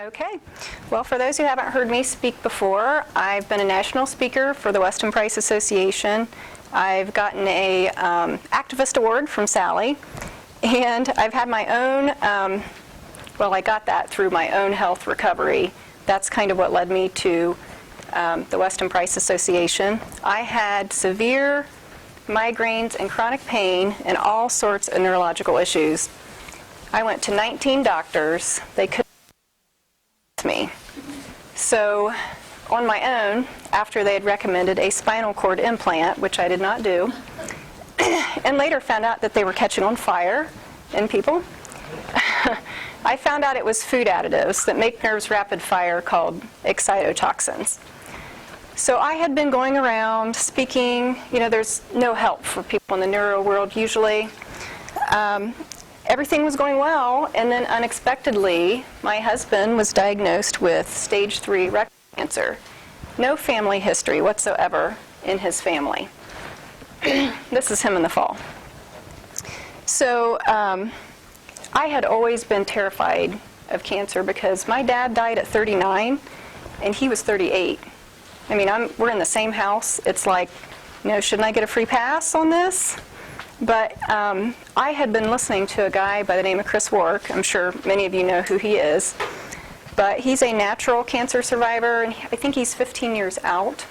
Okay. Well, for those who haven't heard me speak before, I've been a national speaker for the Weston Price Association. I've gotten a activist award from Sally, and I've had my own, well, I got that through my own health recovery. That's kind of what led me to the Weston Price Association. I had severe migraines and chronic pain and all sorts of neurological issues. I went to 19 doctors. They couldn't me. So on my own, after they had recommended a spinal cord implant, which I did not do, and later found out that they were catching on fire in people, I found out it was food additives that make nerves rapid fire called excitotoxins. So I had been going around speaking, there's no help for people in the neuro world usually. Everything was going well, and then unexpectedly, my husband was diagnosed with stage 3 rectal cancer. No family history whatsoever in his family. This is him in the fall. So I had always been terrified of cancer because my dad died at 39, and he was 38. I mean, we're in the same house. It's like, shouldn't I get a free pass on this? But I had been listening to a guy by the name of Chris Wark. I'm sure many of you know who he is. But he's a natural cancer survivor, and I think he's 15 years out.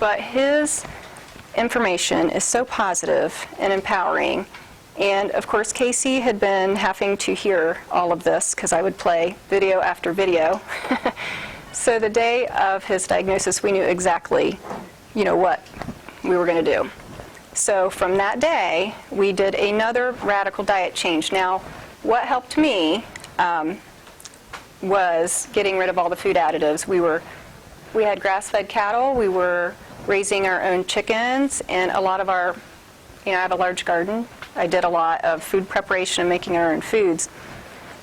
But his information is so positive and empowering. And, of course, Casey had been having to hear all of this because I would play video after video. So the day of his diagnosis, we knew exactly, what we were going to do. So from that day, we did another radical diet change. Now, what helped me was getting rid of all the food additives. We had grass-fed cattle. We were raising our own chickens, and a lot of our, I have a large garden. I did a lot of food preparation and making our own foods.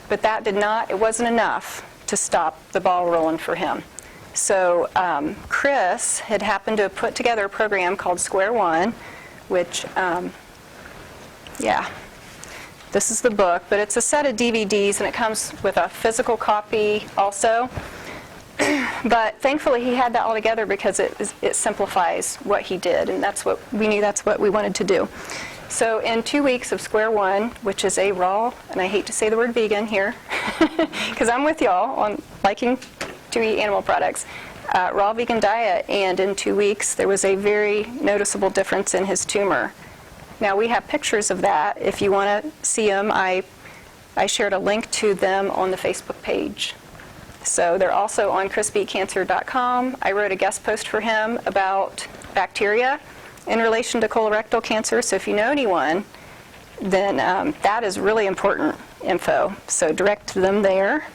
But that it wasn't enough to stop the ball rolling for him. So Chris had happened to put together a program called Square One, which, this is the book, but it's a set of DVDs, and it comes with a physical copy also. But thankfully, he had that all together because it simplifies what he did, and that's what we wanted to do. So in 2 weeks of Square One, which is a raw, and I hate to say the word vegan here, because I'm with y'all on liking to eat animal products, raw vegan diet, and in 2 weeks there was a very noticeable difference in his tumor. Now we have pictures of that. If you want to see them, I shared a link to them on the Facebook page. So they're also on chrisbeatcancer.com. I wrote a guest post for him about bacteria in relation to colorectal cancer. So if you know anyone, then that is really important info. So direct them there.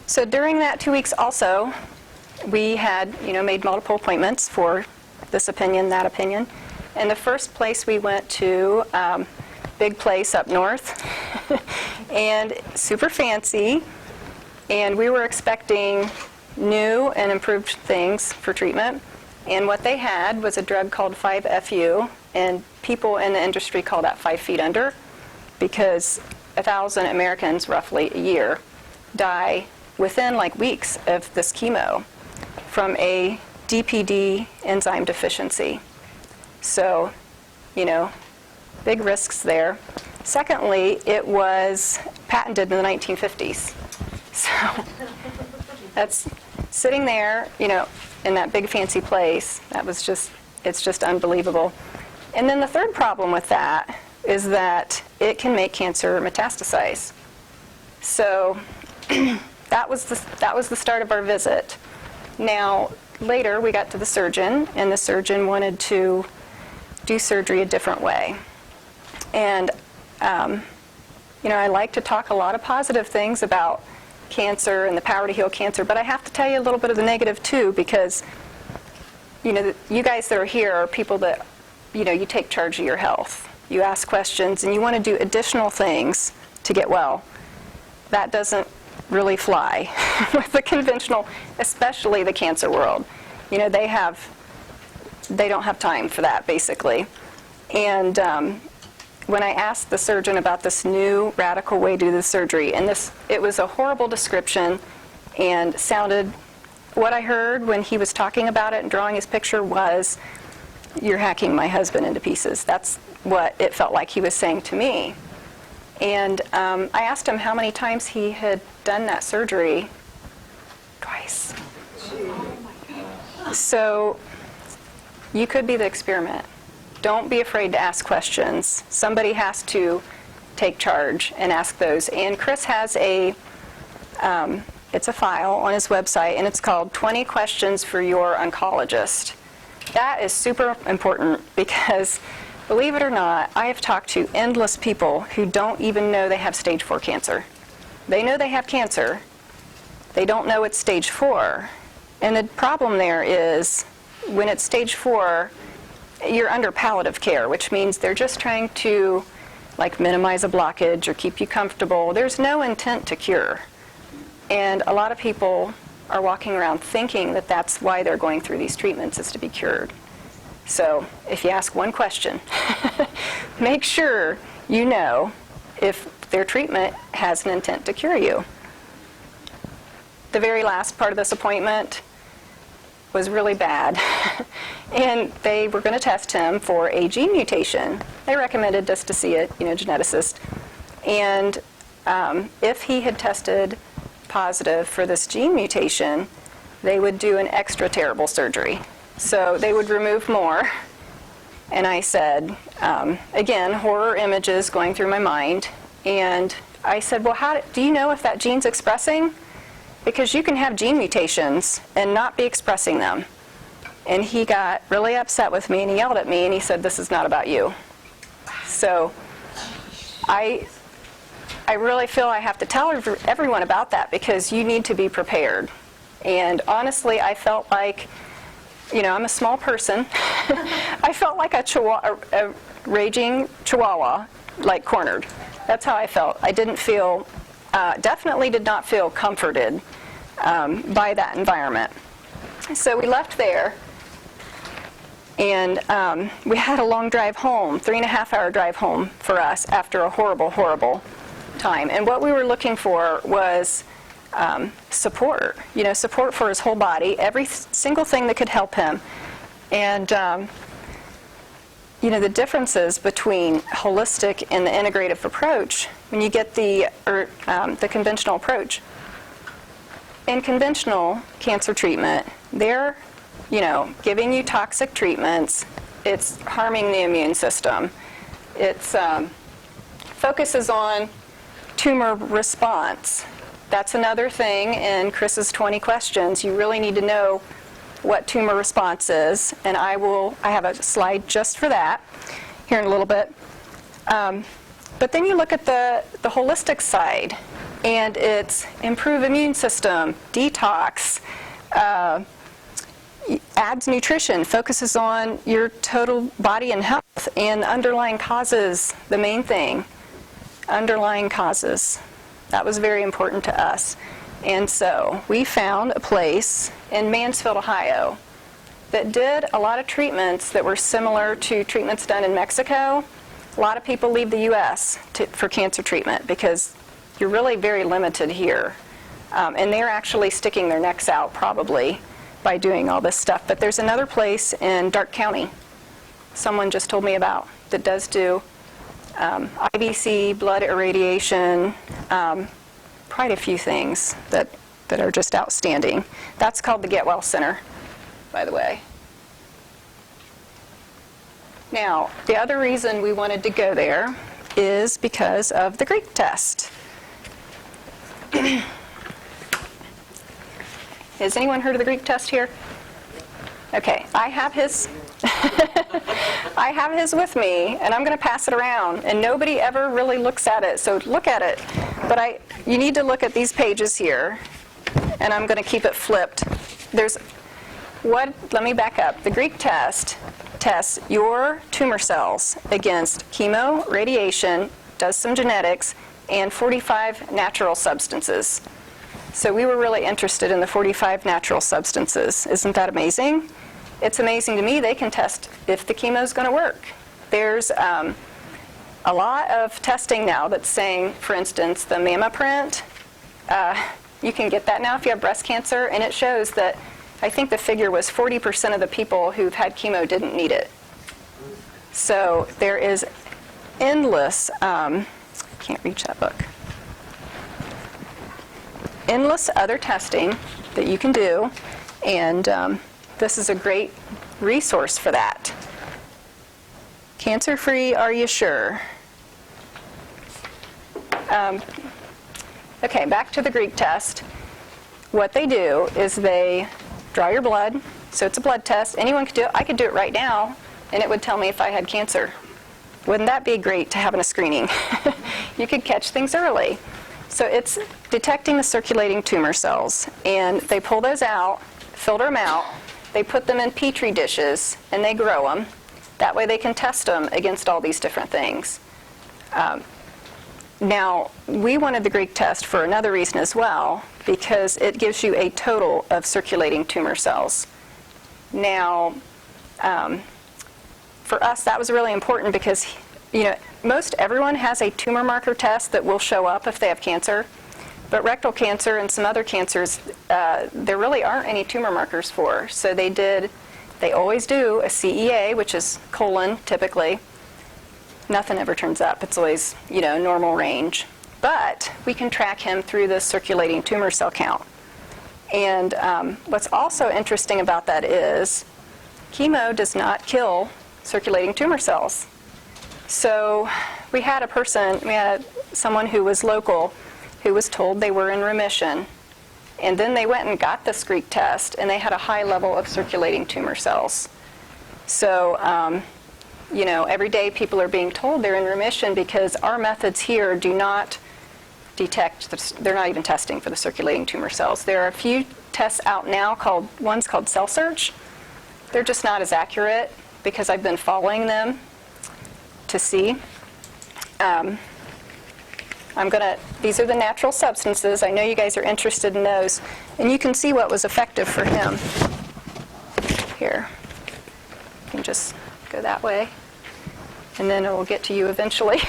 So during that 2 weeks also, we had, made multiple appointments for this opinion, that opinion. And the first place we went to, big place up north, and super fancy, and we were expecting new and improved things for treatment. And what they had was a drug called 5-FU, and people in the industry call that 5 feet under, because 1,000 Americans roughly a year die within weeks of this chemo from a DPD enzyme deficiency. So, big risks there. Secondly, it was patented in the 1950s. So that's sitting there, in that big fancy place. It's just unbelievable. And then the third problem with that is that it can make cancer metastasize. So that was the start of our visit. Now, later we got to the surgeon, and the surgeon wanted to do surgery a different way. And, I like to talk a lot of positive things about cancer and the power to heal cancer, but I have to tell you a little bit of the negative too, because, you guys that are here are people that, you take charge of your health. You ask questions, and you want to do additional things to get well. That doesn't really fly with the conventional, especially the cancer world. They don't have time for that, basically. And when I asked the surgeon about this new radical way to do the surgery, and it was a horrible description and sounded, what I heard when he was talking about it and drawing his picture was, "You're hacking my husband into pieces." That's what it felt like he was saying to me. And I asked him how many times he had done that surgery. Twice. So you could be the experiment. Don't be afraid to ask questions. Somebody has to take charge and ask those. And Chris has it's a file on his website, and it's called 20 Questions for Your Oncologist. That is super important because, believe it or not, I have talked to endless people who don't even know they have stage 4 cancer. They know they have cancer. They don't know it's stage 4. And the problem there is when it's stage 4, you're under palliative care, which means they're just trying to minimize a blockage or keep you comfortable. There's no intent to cure. And a lot of people are walking around thinking that that's why they're going through these treatments, is to be cured. So if you ask one question, make sure you know if their treatment has an intent to cure you. The very last part of this appointment was really bad. And they were going to test him for a gene mutation. They recommended us to see a geneticist. And if he had tested positive for this gene mutation, they would do an extra terrible surgery. So they would remove more. And I said, again, horror images going through my mind. And I said, well, do you know if that gene's expressing? Because you can have gene mutations and not be expressing them. And he got really upset with me, and he yelled at me, and he said, "This is not about you." So I really feel I have to tell everyone about that, because you need to be prepared. And honestly, I felt like, I'm a small person. I felt like a raging chihuahua, cornered. That's how I felt. I didn't feel, definitely did not feel comforted by that environment. So we left there, and we had a long drive home, 3.5-hour drive home for us after a horrible, horrible time. And what we were looking for was support, support for his whole body, every single thing that could help him. And, the differences between holistic and the integrative approach, when you get the conventional approach. In conventional cancer treatment, they're, giving you toxic treatments. It's harming the immune system. It's focuses on tumor response. That's another thing in Chris's 20 questions. You really need to know what tumor response is, and I have a slide just for that here in a little bit. But then you look at the holistic side, and it's improve immune system, detox, adds nutrition, focuses on your total body and health, and underlying causes, the main thing, underlying causes. That was very important to us. And so we found a place in Mansfield, Ohio, that did a lot of treatments that were similar to treatments done in Mexico. A lot of people leave the U.S. for cancer treatment because you're really very limited here. And they're actually sticking their necks out probably by doing all this stuff. But there's another place in Darke County, someone just told me about, that does do IBC, blood irradiation, quite a few things that are just outstanding. That's called the Get Well Center, by the way. Now, the other reason we wanted to go there is because of the Greek test. Has anyone heard of the Greek test here? Okay, I have his I have his with me, and I'm going to pass it around, and nobody ever really looks at it, so look at it. But you need to look at these pages here, and I'm going to keep it flipped. Let me back up. The Greek test tests your tumor cells against chemo, radiation, does some genetics, and 45 natural substances. So we were really interested in the 45 natural substances. Isn't that amazing? It's amazing to me they can test if the chemo is going to work. There's a a lot of testing now that's saying, for instance, the mamma print, you can get that now if you have breast cancer, and it shows that I think the figure was 40% of the people who've had chemo didn't need it. So there is endless, can't reach that book, endless other testing that you can do, and this is a great resource for that. Cancer-free, are you sure? Okay, back to the Greek test. What they do is they draw your blood, so it's a blood test. Anyone could do it. I could do it right now, and it would tell me if I had cancer. Wouldn't that be great to have in a screening? You could catch things early. So it's detecting the circulating tumor cells, and they pull those out, filter them out, they put them in Petri dishes, and they grow them. That way they can test them against all these different things. Now, we wanted the Greek test for another reason as well, because it gives you a total of circulating tumor cells. Now, for us, that was really important because, most everyone has a tumor marker test that will show up if they have cancer, but rectal cancer and some other cancers, there really aren't any tumor markers for. So they always do a CEA, which is colon, typically. Nothing ever turns up. It's always, normal range. But we can track him through the circulating tumor cell count. And what's also interesting about that is chemo does not kill circulating tumor cells. So we had someone who was local who was told they were in remission. And then they went and got this Greek test, and they had a high level of circulating tumor cells. So, every day people are being told they're in remission because our methods here do not detect, they're not even testing for the circulating tumor cells. There are a few tests out now, one's called Cell Search. They're just not as accurate because I've been following them to see. These are the natural substances. I know you guys are interested in those. And you can see what was effective for him. Here. You can just go that way. And then it will get to you eventually.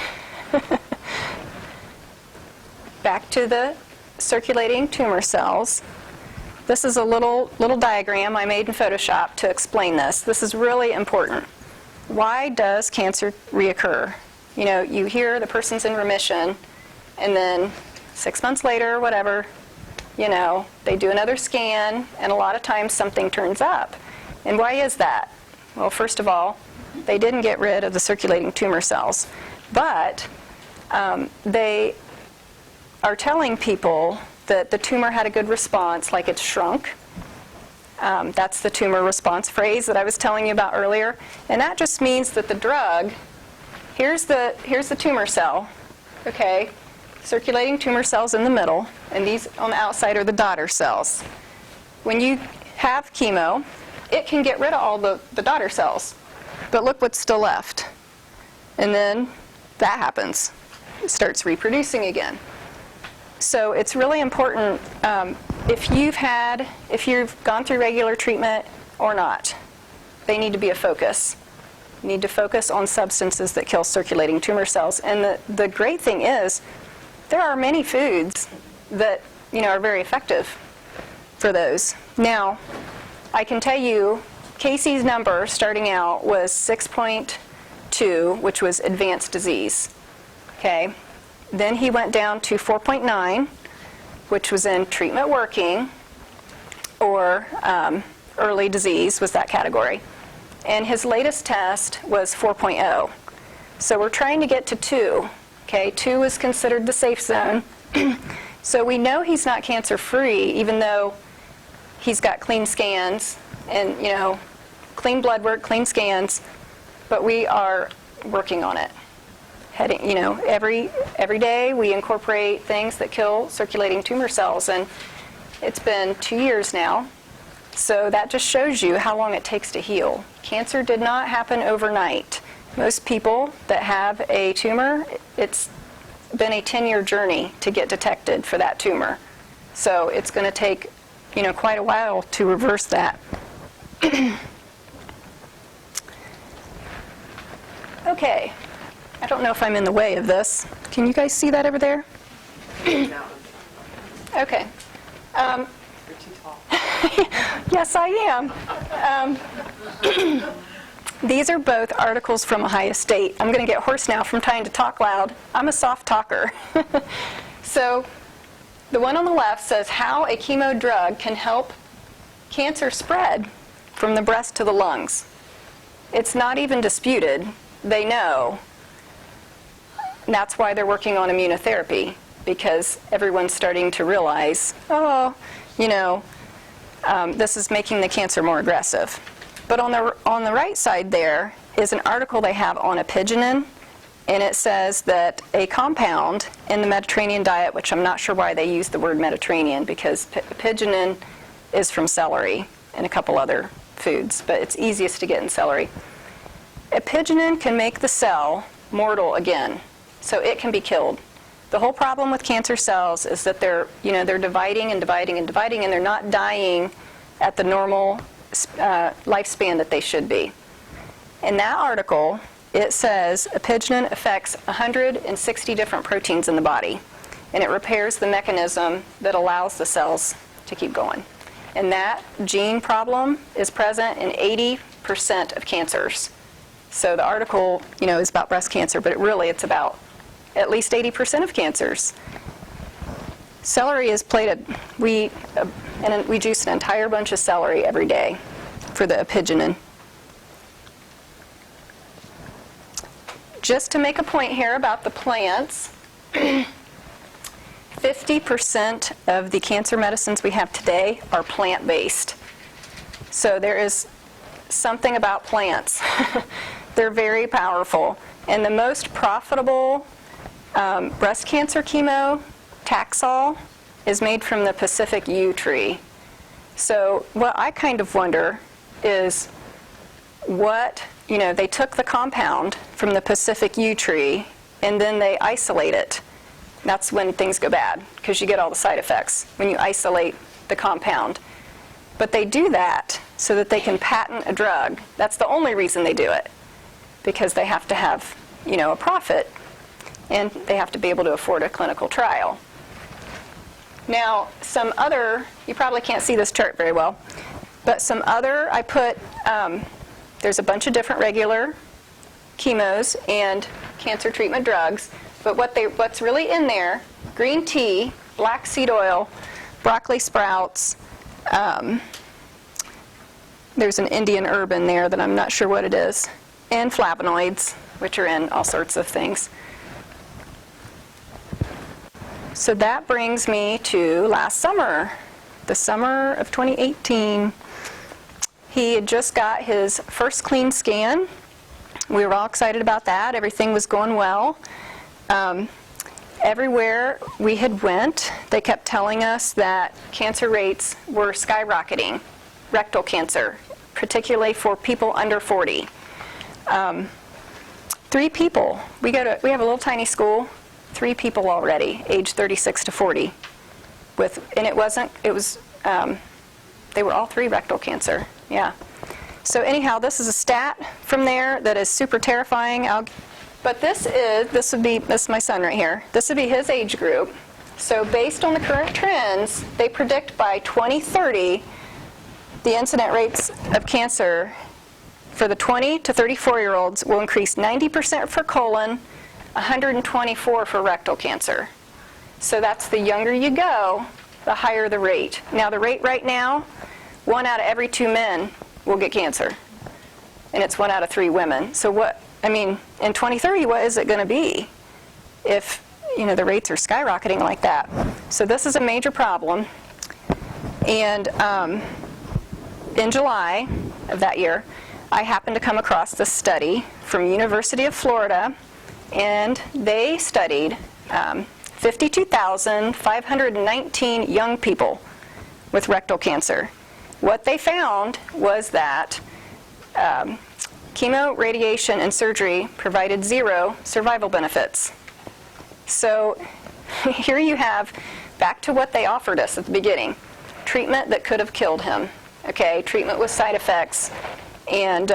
Back to the circulating tumor cells. This is a little diagram I made in Photoshop to explain this. This is really important. Why does cancer reoccur? You hear the person's in remission, and then 6 months later, whatever, they do another scan, and a lot of times something turns up. And why is that? Well, first of all, they didn't get rid of the circulating tumor cells, but they are telling people that the tumor had a good response, like it's shrunk. That's the tumor response phrase that I was telling you about earlier. And that just means that the drug, here's the tumor cell, okay? Circulating tumor cells in the middle, and these on the outside are the daughter cells. When you have chemo, it can get rid of all the daughter cells, but look what's still left. And then that happens. It starts reproducing again. So it's really important if you've gone through regular treatment or not, they need to be a focus. You need to focus on substances that kill circulating tumor cells. And the great thing is, there are many foods that are very effective for those. Now, I can tell you, Casey's number starting out was 6.2, which was advanced disease. Okay. Then he went down to 4.9, which was in treatment working, or early disease was that category. And his latest test was 4.0. So we're trying to get to 2. Okay, 2 is considered the safe zone. So we know he's not cancer-free, even though he's got clean scans and, clean blood work, clean scans, but we are working on it. Every day we incorporate things that kill circulating tumor cells, and it's been 2 years now. So that just shows you how long it takes to heal. Cancer did not happen overnight. Most people that have a tumor, it's been a 10-year journey to get detected for that tumor. So it's going to take, quite a while to reverse that. Okay. I don't know if I'm in the way of this. Can you guys see that over there? Okay. You're too tall. Yes, I am. These are both articles from Ohio State. I'm going to get hoarse now from trying to talk loud. I'm a soft talker. So the one on the left says how a chemo drug can help cancer spread from the breast to the lungs. It's not even disputed. They know. And that's why they're working on immunotherapy, because everyone's starting to realize, oh, this is making the cancer more aggressive. But on the right side there is an article they have on apigenin, and it says that a compound in the Mediterranean diet, which I'm not sure why they use the word Mediterranean, because apigenin is from celery and a couple other foods, but it's easiest to get in celery. Apigenin can make the cell mortal again, so it can be killed. The whole problem with cancer cells is that they're dividing and dividing and dividing, and they're not dying at the normal lifespan that they should be. In that article, it says apigenin affects 160 different proteins in the body, and it repairs the mechanism that allows the cells to keep going. And that gene problem is present in 80% of cancers. So the article, is about breast cancer, but it's about at least 80% of cancers. Celery is plated. We juice an entire bunch of celery every day for the apigenin. Just to make a point here about the plants, 50% of the cancer medicines we have today are plant-based. So there is something about plants. They're very powerful. And the most profitable breast cancer chemo, Taxol, is made from the Pacific yew tree. So what I kind of wonder is they took the compound from the Pacific yew tree and then they isolate it. That's when things go bad, because you get all the side effects when you isolate the compound. But they do that so that they can patent a drug. That's the only reason they do it, because they have to have, a profit, and they have to be able to afford a clinical trial. Now, you probably can't see this chart very well, but I put, there's a bunch of different regular chemos and cancer treatment drugs, but what's really in there, green tea, black seed oil, broccoli sprouts, there's an Indian herb in there that I'm not sure what it is, and flavonoids, which are in all sorts of things. So that brings me to last summer, the summer of 2018. He had just got his first clean scan. We were all excited about that. Everything was going well. Everywhere we had went, they kept telling us that cancer rates were skyrocketing, rectal cancer, particularly for people under 40. 3 people. We have a little tiny school. 3 people already, age 36 to 40, they were all 3 rectal cancer. Yeah. So anyhow, this is a stat from there that is super terrifying. But this is my son right here. This would be his age group. So based on the current trends, they predict by 2030 the incident rates of cancer for the 20 to 34-year-olds will increase 90% for colon, 124 for rectal cancer. So that's the younger you go, the higher the rate. Now the rate right now, 1 out of every 2 men will get cancer. And it's 1 out of 3 women. So in 2030, what is it going to be if, the rates are skyrocketing like that? So this is a major problem. And in July of that year, I happened to come across this study from University of Florida, and they studied 52,519 young people with rectal cancer. What they found was that chemo, radiation, and surgery provided 0 survival benefits. So here you have, back to what they offered us at the beginning, treatment that could have killed him. Okay, treatment with side effects, and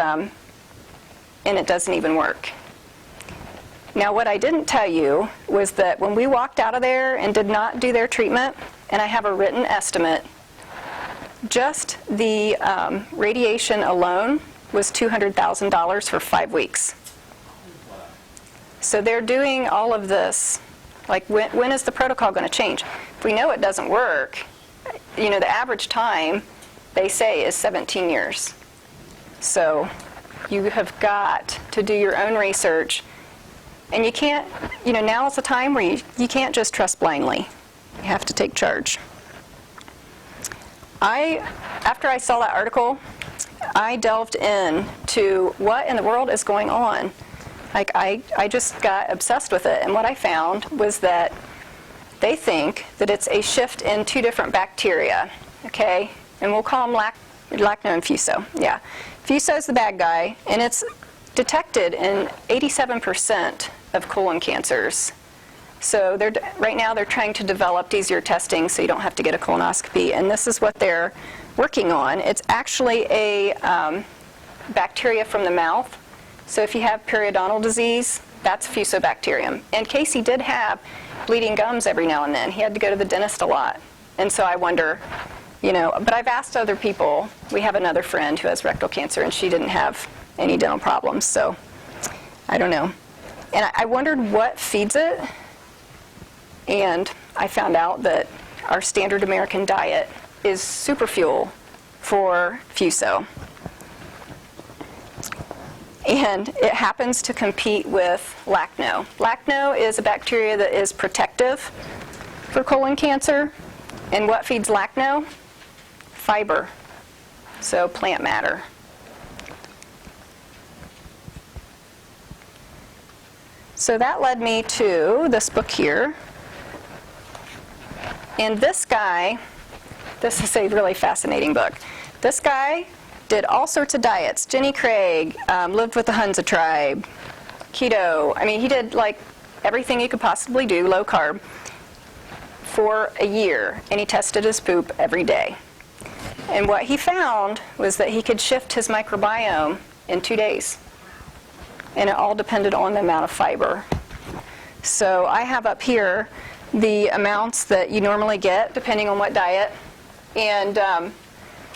it doesn't even work. Now, what I didn't tell you was that when we walked out of there and did not do their treatment, and I have a written estimate, just the radiation alone was $200,000 for 5 weeks. So they're doing all of this. Like, when is the protocol going to change? If we know it doesn't work, you know, the average time, they say, is 17 years. So you have got to do your own research. And you can't, you know, now is the time where you can't just trust blindly. You have to take charge. After I saw that article, I delved into what in the world is going on. Like, I just got obsessed with it. And what I found was that they think that it's a shift in 2 different bacteria, okay? And we'll call them lacno and fuso. Yeah. Fuso is the bad guy, and it's detected in 87% of colon cancers. So right now they're trying to develop easier testing so you don't have to get a colonoscopy, and this is what they're working on. It's actually a bacteria from the mouth. So if you have periodontal disease, that's fusobacterium. And Casey did have bleeding gums every now and then. He had to go to the dentist a lot. And so I wonder, you know, but I've asked other people. We have another friend who has rectal cancer, and she didn't have any dental problems. So I don't know. And I wondered what feeds it. And I found out that our standard American diet is super fuel for fuso. And it happens to compete with lacno. Lacno is a bacteria that is protective for colon cancer. And what feeds lacno? Fiber. So plant matter. So that led me to this book here. And this guy, this is a really fascinating book. This guy did all sorts of diets. Jenny Craig, lived with the Hunza tribe, keto. I mean, he did like everything he could possibly do, low carb, for a year. And he tested his poop every day. And what he found was that he could shift his microbiome in 2 days. And it all depended on the amount of fiber. So I have up here the amounts that you normally get depending on what diet. And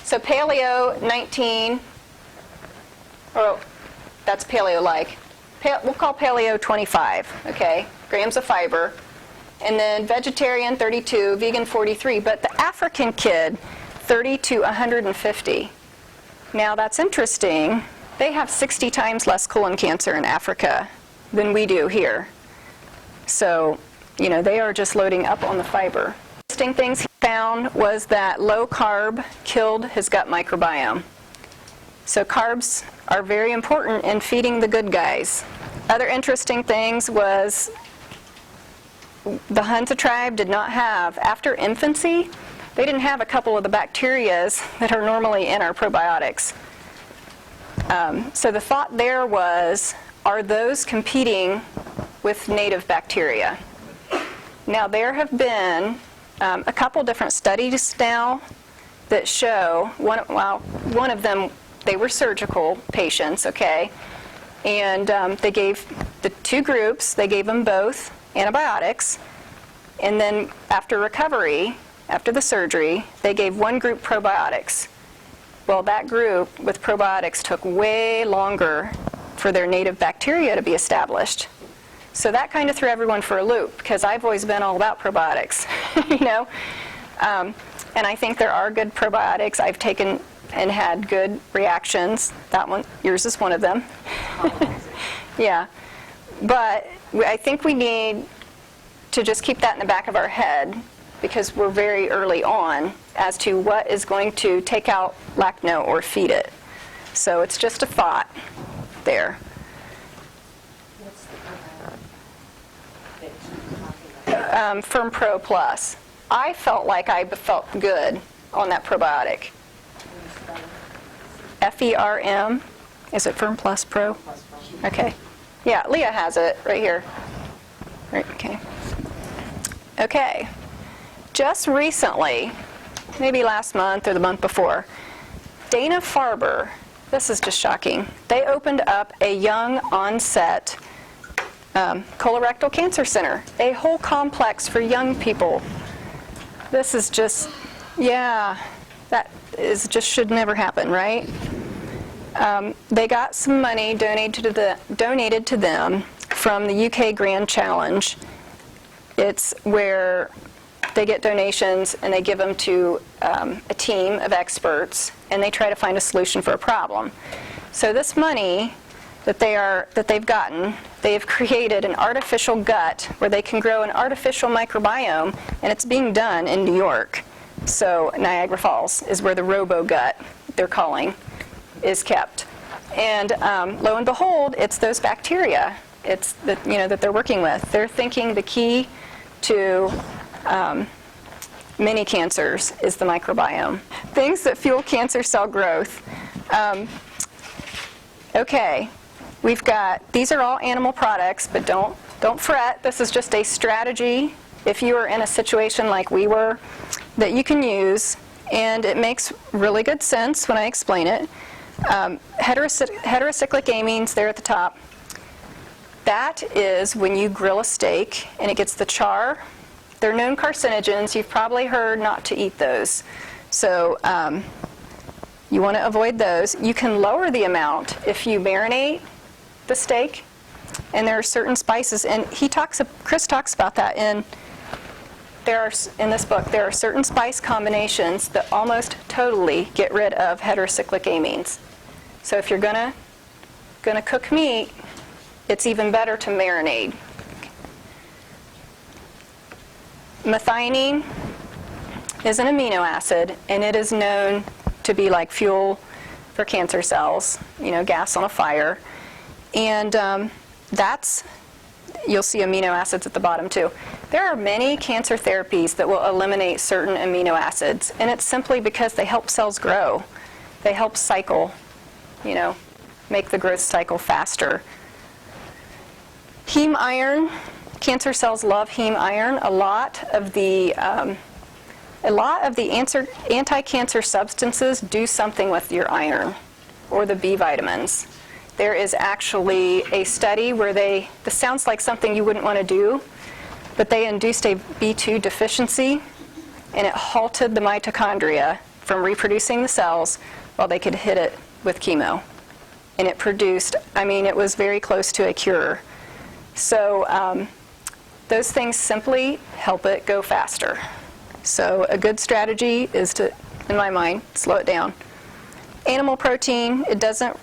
so paleo 19, or that's paleo-like. We'll call paleo 25, okay, grams of fiber. And then vegetarian 32, vegan 43, but the African kid 30 to 150. Now that's interesting. They have 60 times less colon cancer in Africa than we do here. So, you know, they are just loading up on the fiber. Interesting things he found was that low carb killed his gut microbiome. So carbs are very important in feeding the good guys. Other interesting things was the Hunza tribe did not have, after infancy, they didn't have a couple of the bacterias that are normally in our probiotics. So the thought there was, are those competing with native bacteria? Now there have been a couple different studies now that show, one of them, they were surgical patients, okay, and they gave the 2 groups, they gave them both antibiotics, and then after recovery, after the surgery, they gave one group probiotics. Well, that group with probiotics took way longer for their native bacteria to be established. So that kind of threw everyone for a loop, because I've always been all about probiotics, you know. And I think there are good probiotics. I've taken and had good reactions. That one, yours is one of them. Yeah. But I think we need to just keep that in the back of our head, because we're very early on as to what is going to take out lacno or feed it. So it's just a thought there. What's the probiotic that you're talking about? Firm Pro Plus. I felt like I felt good on that probiotic. FERM. Is it Firm Plus Pro? Okay. Yeah, Leah has it right here. Right, okay. Okay. Just recently, maybe last month or the month before, Dana-Farber, this is just shocking, they opened up a young onset Colorectal Cancer Center, a whole complex for young people. This is just, yeah, that is just should never happen, right? They got some money donated to them from the UK Grand Challenge. It's where they get donations and they give them to a team of experts, and they try to find a solution for a problem. So this money that they've gotten, they've created an artificial gut where they can grow an artificial microbiome, and it's being done in New York. So Niagara Falls is where the robo-gut, they're calling, is kept. And lo and behold, it's those bacteria that they're working with. They're thinking the key to many cancers is the microbiome. Things that fuel cancer cell growth. Okay, we've got, these are all animal products, but don't fret. This is just a strategy, if you are in a situation like we were, that you can use, and it makes really good sense when I explain it. Heterocyclic amines there at the top. That is when you grill a steak and it gets the char. They're known carcinogens. You've probably heard not to eat those. So you want to avoid those. You can lower the amount if you marinate the steak. And there are certain spices, and Chris talks about that in this book. There are certain spice combinations that almost totally get rid of heterocyclic amines. So if you're gonna cook meat, it's even better to marinate. Methionine is an amino acid, and it is known to be like fuel for cancer cells, gas on a fire. And you'll see amino acids at the bottom too. There are many cancer therapies that will eliminate certain amino acids, and it's simply because they help cells grow. They help cycle, make the growth cycle faster. Heme iron, cancer cells love heme iron. A lot of the anti-cancer substances do something with your iron or the B vitamins. There is actually a study where this sounds like something you wouldn't want to do, but they induced a B2 deficiency, and it halted the mitochondria from reproducing the cells while they could hit it with chemo. And it produced, it was very close to a cure. So those things simply help it go faster. So a good strategy is to, in my mind, slow it down. Animal protein, it doesn't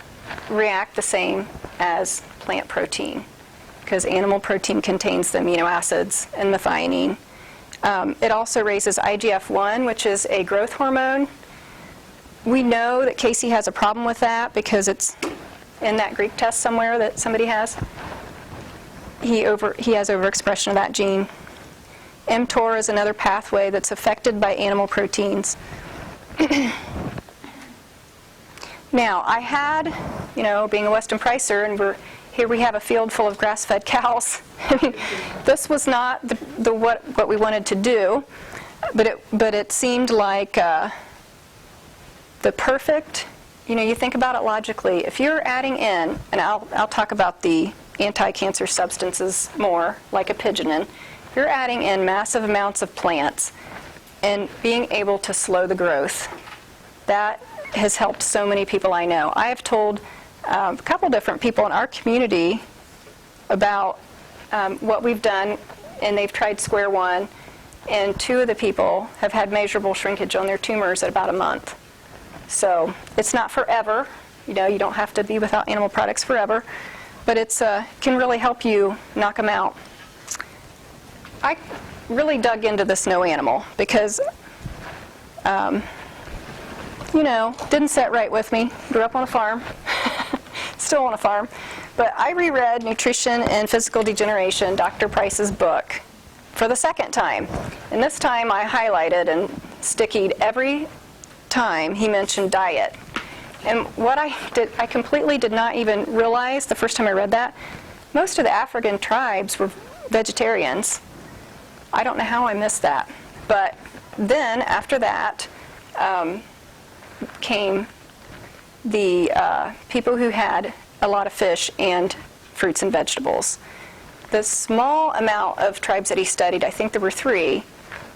react the same as plant protein because animal protein contains the amino acids and methionine. It also raises IGF-1, which is a growth hormone. We know that Casey has a problem with that because it's in that Greek test somewhere that somebody has. He has overexpression of that gene. mTOR is another pathway that's affected by animal proteins. Now, I had, being a Weston Pricer, and here we have a field full of grass-fed cows. This was not what we wanted to do, but it seemed like the perfect. You think about it logically. If you're adding in, and I'll talk about the anti-cancer substances more, like apigenin. If you're adding in massive amounts of plants and being able to slow the growth, that has helped so many people I know. I have told a couple different people in our community about what we've done, and they've tried Square One, and 2 of the people have had measurable shrinkage on their tumors at about a month. So it's not forever. You don't have to be without animal products forever, but it can really help you knock them out. I really dug into this no animal because didn't set right with me. Grew up on a farm, still on a farm. But I reread Nutrition and Physical Degeneration, Dr. Price's book, for the second time. And this time I highlighted and stickied every time he mentioned diet. And what I did, I completely did not even realize the first time I read that, most of the African tribes were vegetarians. I don't know how I missed that. But then after that, came the people who had a lot of fish and fruits and vegetables. the small amount of tribes that he studied, I think there were 3,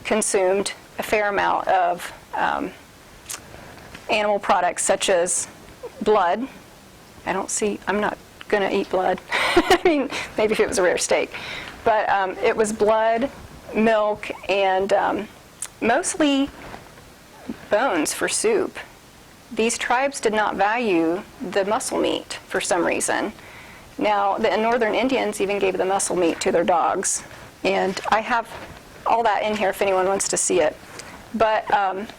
consumed a fair amount of animal products such as blood. I'm not going to eat blood. I mean, maybe if it was a rare steak. But it was blood, milk, and mostly bones for soup. These tribes did not value the muscle meat for some reason. Now, the Northern Indians even gave the muscle meat to their dogs. And I have all that in here if anyone wants to see it. But,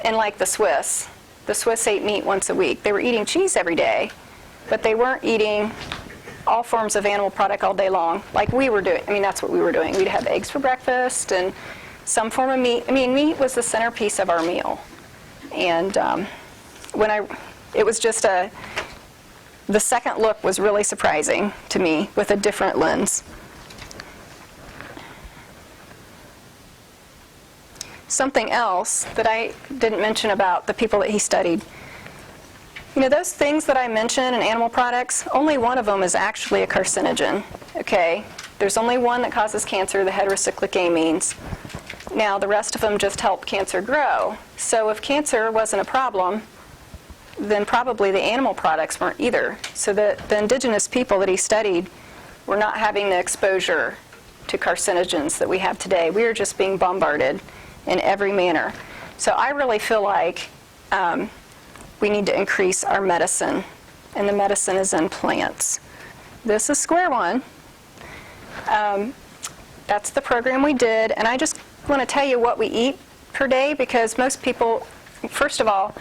and like the Swiss ate meat once a week. They were eating cheese every day, but they weren't eating all forms of animal product all day long, like we were doing. I mean, that's what we were doing. We'd have eggs for breakfast and some form of meat. I mean, meat was the centerpiece of our meal. And it was just the second look was really surprising to me with a different lens. Something else that I didn't mention about the people that he studied. You know, those things that I mentioned in animal products, only one of them is actually a carcinogen, okay? There's only one that causes cancer, the heterocyclic amines. Now, the rest of them just help cancer grow. So if cancer wasn't a problem, then probably the animal products weren't either. So the indigenous people that he studied were not having the exposure to carcinogens that we have today. We are just being bombarded in every manner. So I really feel like we need to increase our medicine, and the medicine is in plants. This is square one. That's the program we did, and I just want to tell you what we eat per day, because most people, first of all,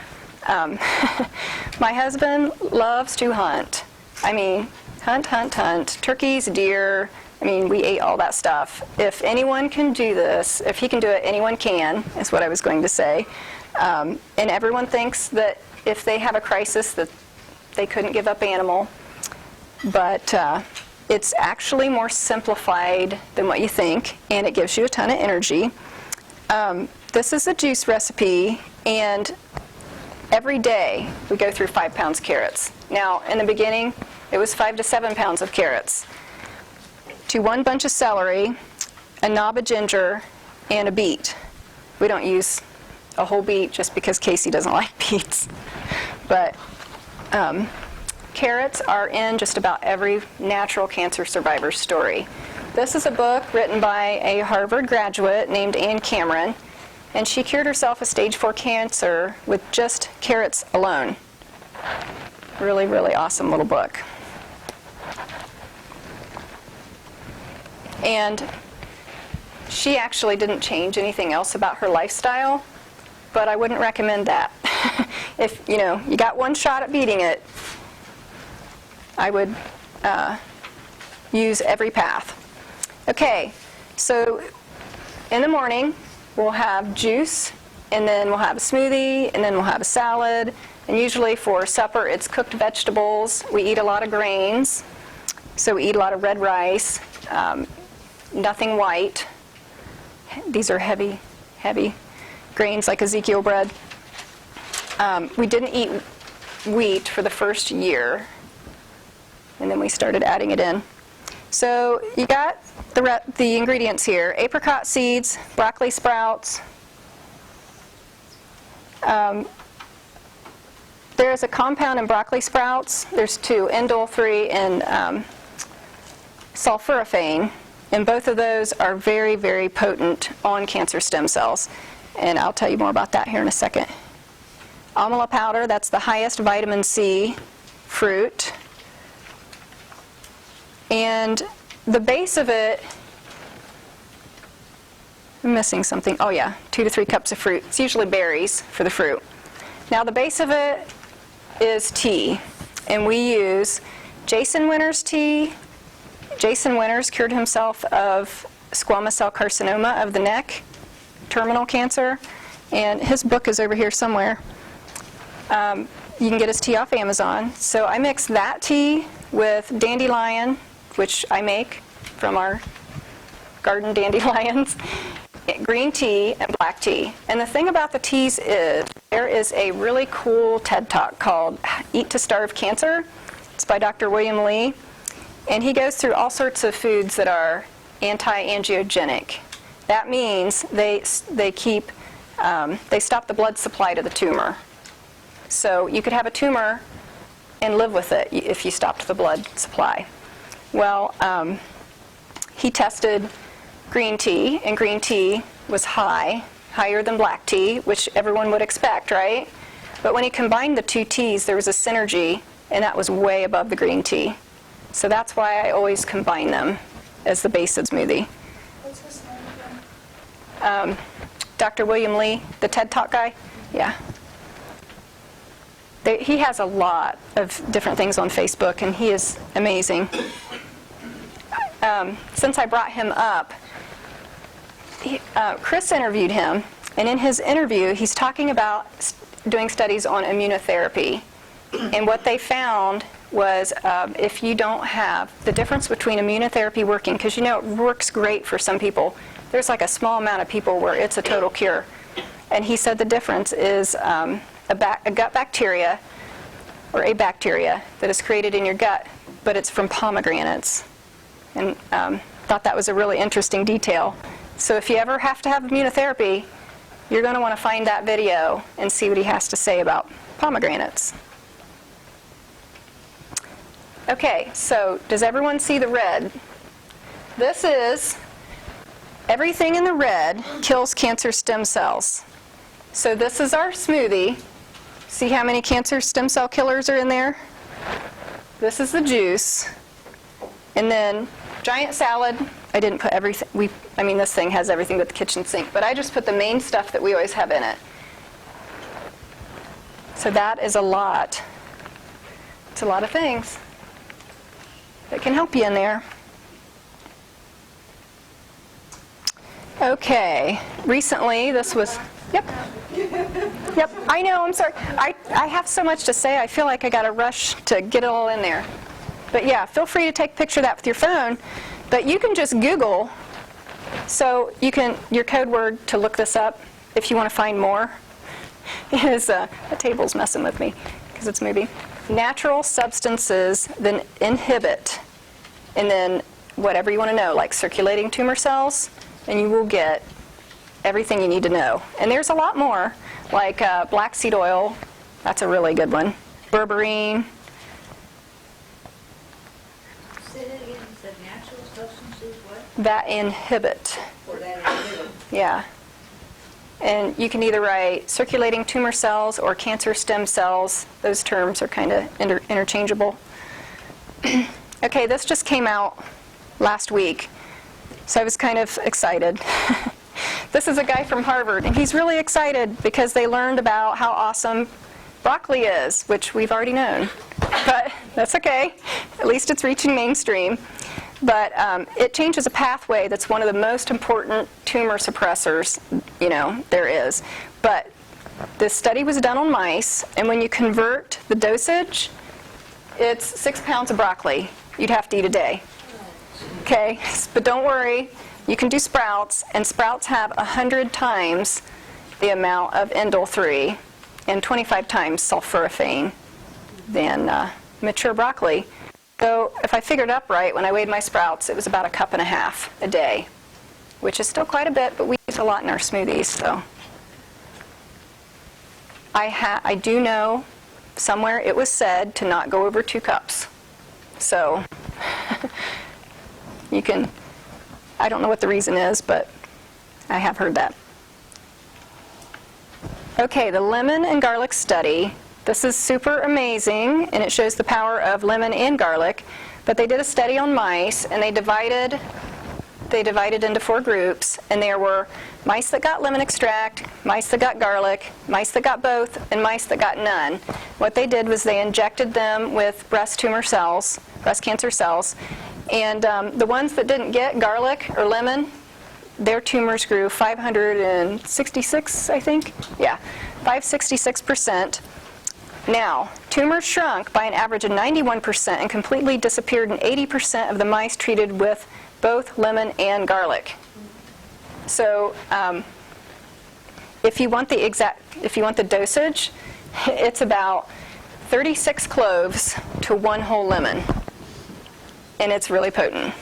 my husband loves to hunt. I mean, hunt, turkeys, deer. I mean, we ate all that stuff. If anyone can do this, if he can do it, anyone can, is what I was going to say. And everyone thinks that if they have a crisis that they couldn't give up animal. But it's actually more simplified than what you think, and it gives you a ton of energy. This is a juice recipe, and every day we go through 5 pounds carrots. Now, in the beginning, it was 5 to 7 pounds of carrots, to 1 bunch of celery, a knob of ginger, and a beet. We don't use a whole beet just because Casey doesn't like beets. But carrots are in just about every natural cancer survivor's story. This is a book written by a Harvard graduate named Ann Cameron, and she cured herself of stage 4 cancer with just carrots alone. Really, really awesome little book. And she actually didn't change anything else about her lifestyle, but I wouldn't recommend that. If you got one shot at beating it, I would use every path. Okay, so in the morning we'll have juice, and then we'll have a smoothie, and then we'll have a salad. And usually for supper it's cooked vegetables. We eat a lot of grains, so we eat a lot of red rice, nothing white. These are heavy grains like Ezekiel bread. We didn't eat wheat for the first year, and then we started adding it in. So you got the ingredients here: apricot seeds, broccoli sprouts. There's a compound in broccoli sprouts. There's 2, indole-3 and sulforaphane, and both of those are very, very potent on cancer stem cells. And I'll tell you more about that here in a second. Amala powder, that's the highest vitamin C fruit. And the base of it, I'm missing something. Oh yeah, 2 to 3 cups of fruit. It's usually berries for the fruit. Now the base of it is tea, and we use Jason Winter's tea. Jason Winters cured himself of squamous cell carcinoma of the neck, terminal cancer, and his book is over here somewhere. You can get his tea off Amazon. So I mix that tea with dandelion, which I make from our garden dandelions, green tea, and black tea. And the thing about the teas is there is a really cool TED Talk called Eat to Starve Cancer. It's by Dr. William Lee. And he goes through all sorts of foods that are anti-angiogenic. That means they stop the blood supply to the tumor. So you could have a tumor and live with it if you stopped the blood supply. Well, he tested green tea, and green tea was higher than black tea, which everyone would expect, right? But when he combined the two teas, there was a synergy, and that was way above the green tea. So that's why I always combine them as the base of smoothie. What's his name again? Dr. William Lee, the TED Talk guy, yeah. He has a lot of different things on Facebook, and he is amazing. Since I brought him up, Chris interviewed him, and in his interview, he's talking about doing studies on immunotherapy. And what they found was if you don't have the difference between immunotherapy working, because you know it works great for some people, there's like a small amount of people where it's a total cure. And he said the difference is a gut bacteria, or a bacteria that is created in your gut, but it's from pomegranates. And thought that was a really interesting detail. So if you ever have to have immunotherapy, you're going to want to find that video and see what he has to say about pomegranates. Okay, so does everyone see the red? This is, everything in the red kills cancer stem cells. So this is our smoothie. See how many cancer stem cell killers are in there? This is the juice. And then giant salad, I didn't put everything, this thing has everything but the kitchen sink, but I just put the main stuff that we always have in it. So that is a lot. It's a lot of things that can help you in there. Okay, recently this was, yep, I know, I'm sorry. I have so much to say, I feel like I got to rush to get it all in there. But yeah, feel free to take a picture of that with your phone, but you can just Google, so you can, your code word to look this up if you want to find more is, the table's messing with me because it's moving. Natural substances that inhibit, and then whatever you want to know, like circulating tumor cells, and you will get everything you need to know. And there's a lot more, like black seed oil, that's a really good one. Berberine. Say that again, you said natural substances, what? That inhibit. Or that inhibit. Yeah. And you can either write circulating tumor cells or cancer stem cells. Those terms are kind of interchangeable. Okay, this just came out last week, so I was kind of excited. This is a guy from Harvard, and he's really excited because they learned about how awesome broccoli is, which we've already known. But that's okay. At least it's reaching mainstream. But it changes a pathway that's one of the most important tumor suppressors, there is. But this study was done on mice, and when you convert the dosage, it's 6 pounds of broccoli you'd have to eat a day. Okay, but don't worry, you can do sprouts, and sprouts have 100 times the amount of indole-3 and 25 times sulforaphane than mature broccoli. So if I figured up right, when I weighed my sprouts, it was about 1.5 cups a day, which is still quite a bit, but we use a lot in our smoothies. So I do know somewhere it was said to not go over 2 cups. So you can, I don't know what the reason is, but I have heard that. Okay, the lemon and garlic study. This is super amazing, and it shows the power of lemon and garlic. But they did a study on mice, and they divided into 4 groups, and there were mice that got lemon extract, mice that got garlic, mice that got both, and mice that got none. What they did was they injected them with breast cancer cells, and the ones that didn't get garlic or lemon, their tumors grew 566, I think? Yeah, 566%. Now, tumors shrunk by an average of 91% and completely disappeared in 80% of the mice treated with both lemon and garlic. So, if you want the dosage, it's about 36 cloves to 1 whole lemon, and it's really potent.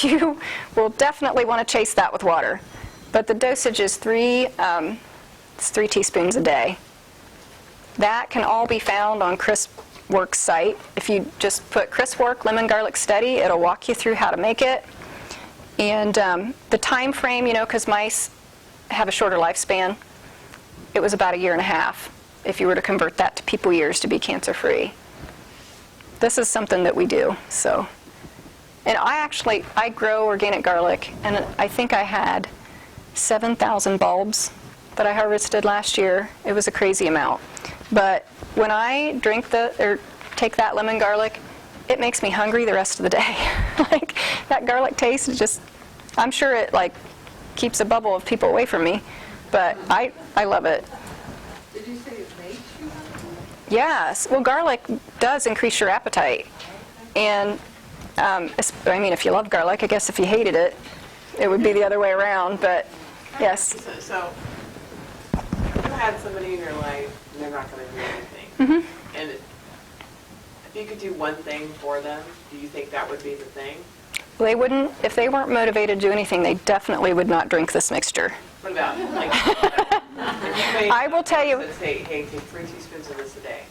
you will definitely want to chase that with water. But the dosage is 3 teaspoons a day. That can all be found on Chris Work's site. If you just put Chris Work Lemon Garlic Steady, it'll walk you through how to make it. And the time frame, because mice have a shorter lifespan, it was about 1.5 years if you were to convert that to people years to be cancer-free. This is something that we do. So, and I grow organic garlic, and I think I had 7,000 bulbs that I harvested last year. It was a crazy amount. But when I take that lemon garlic, it makes me hungry the rest of the day. Like, that garlic taste is just, I'm sure it keeps a bubble of people away from me, but I love it. Did you say it makes you hungry? Yes. Well, garlic does increase your appetite. And, if you love garlic, I guess if you hated it, it would be the other way around, but yes. So you had somebody in your life, and they're not going to do anything. Mm-hmm. And if you could do one thing for them, do you think that would be the thing? They wouldn't, if they weren't motivated to do anything, they definitely would not drink this mixture. What about, if you made I will tell you- that say, hey, take 3 teaspoons of this a day.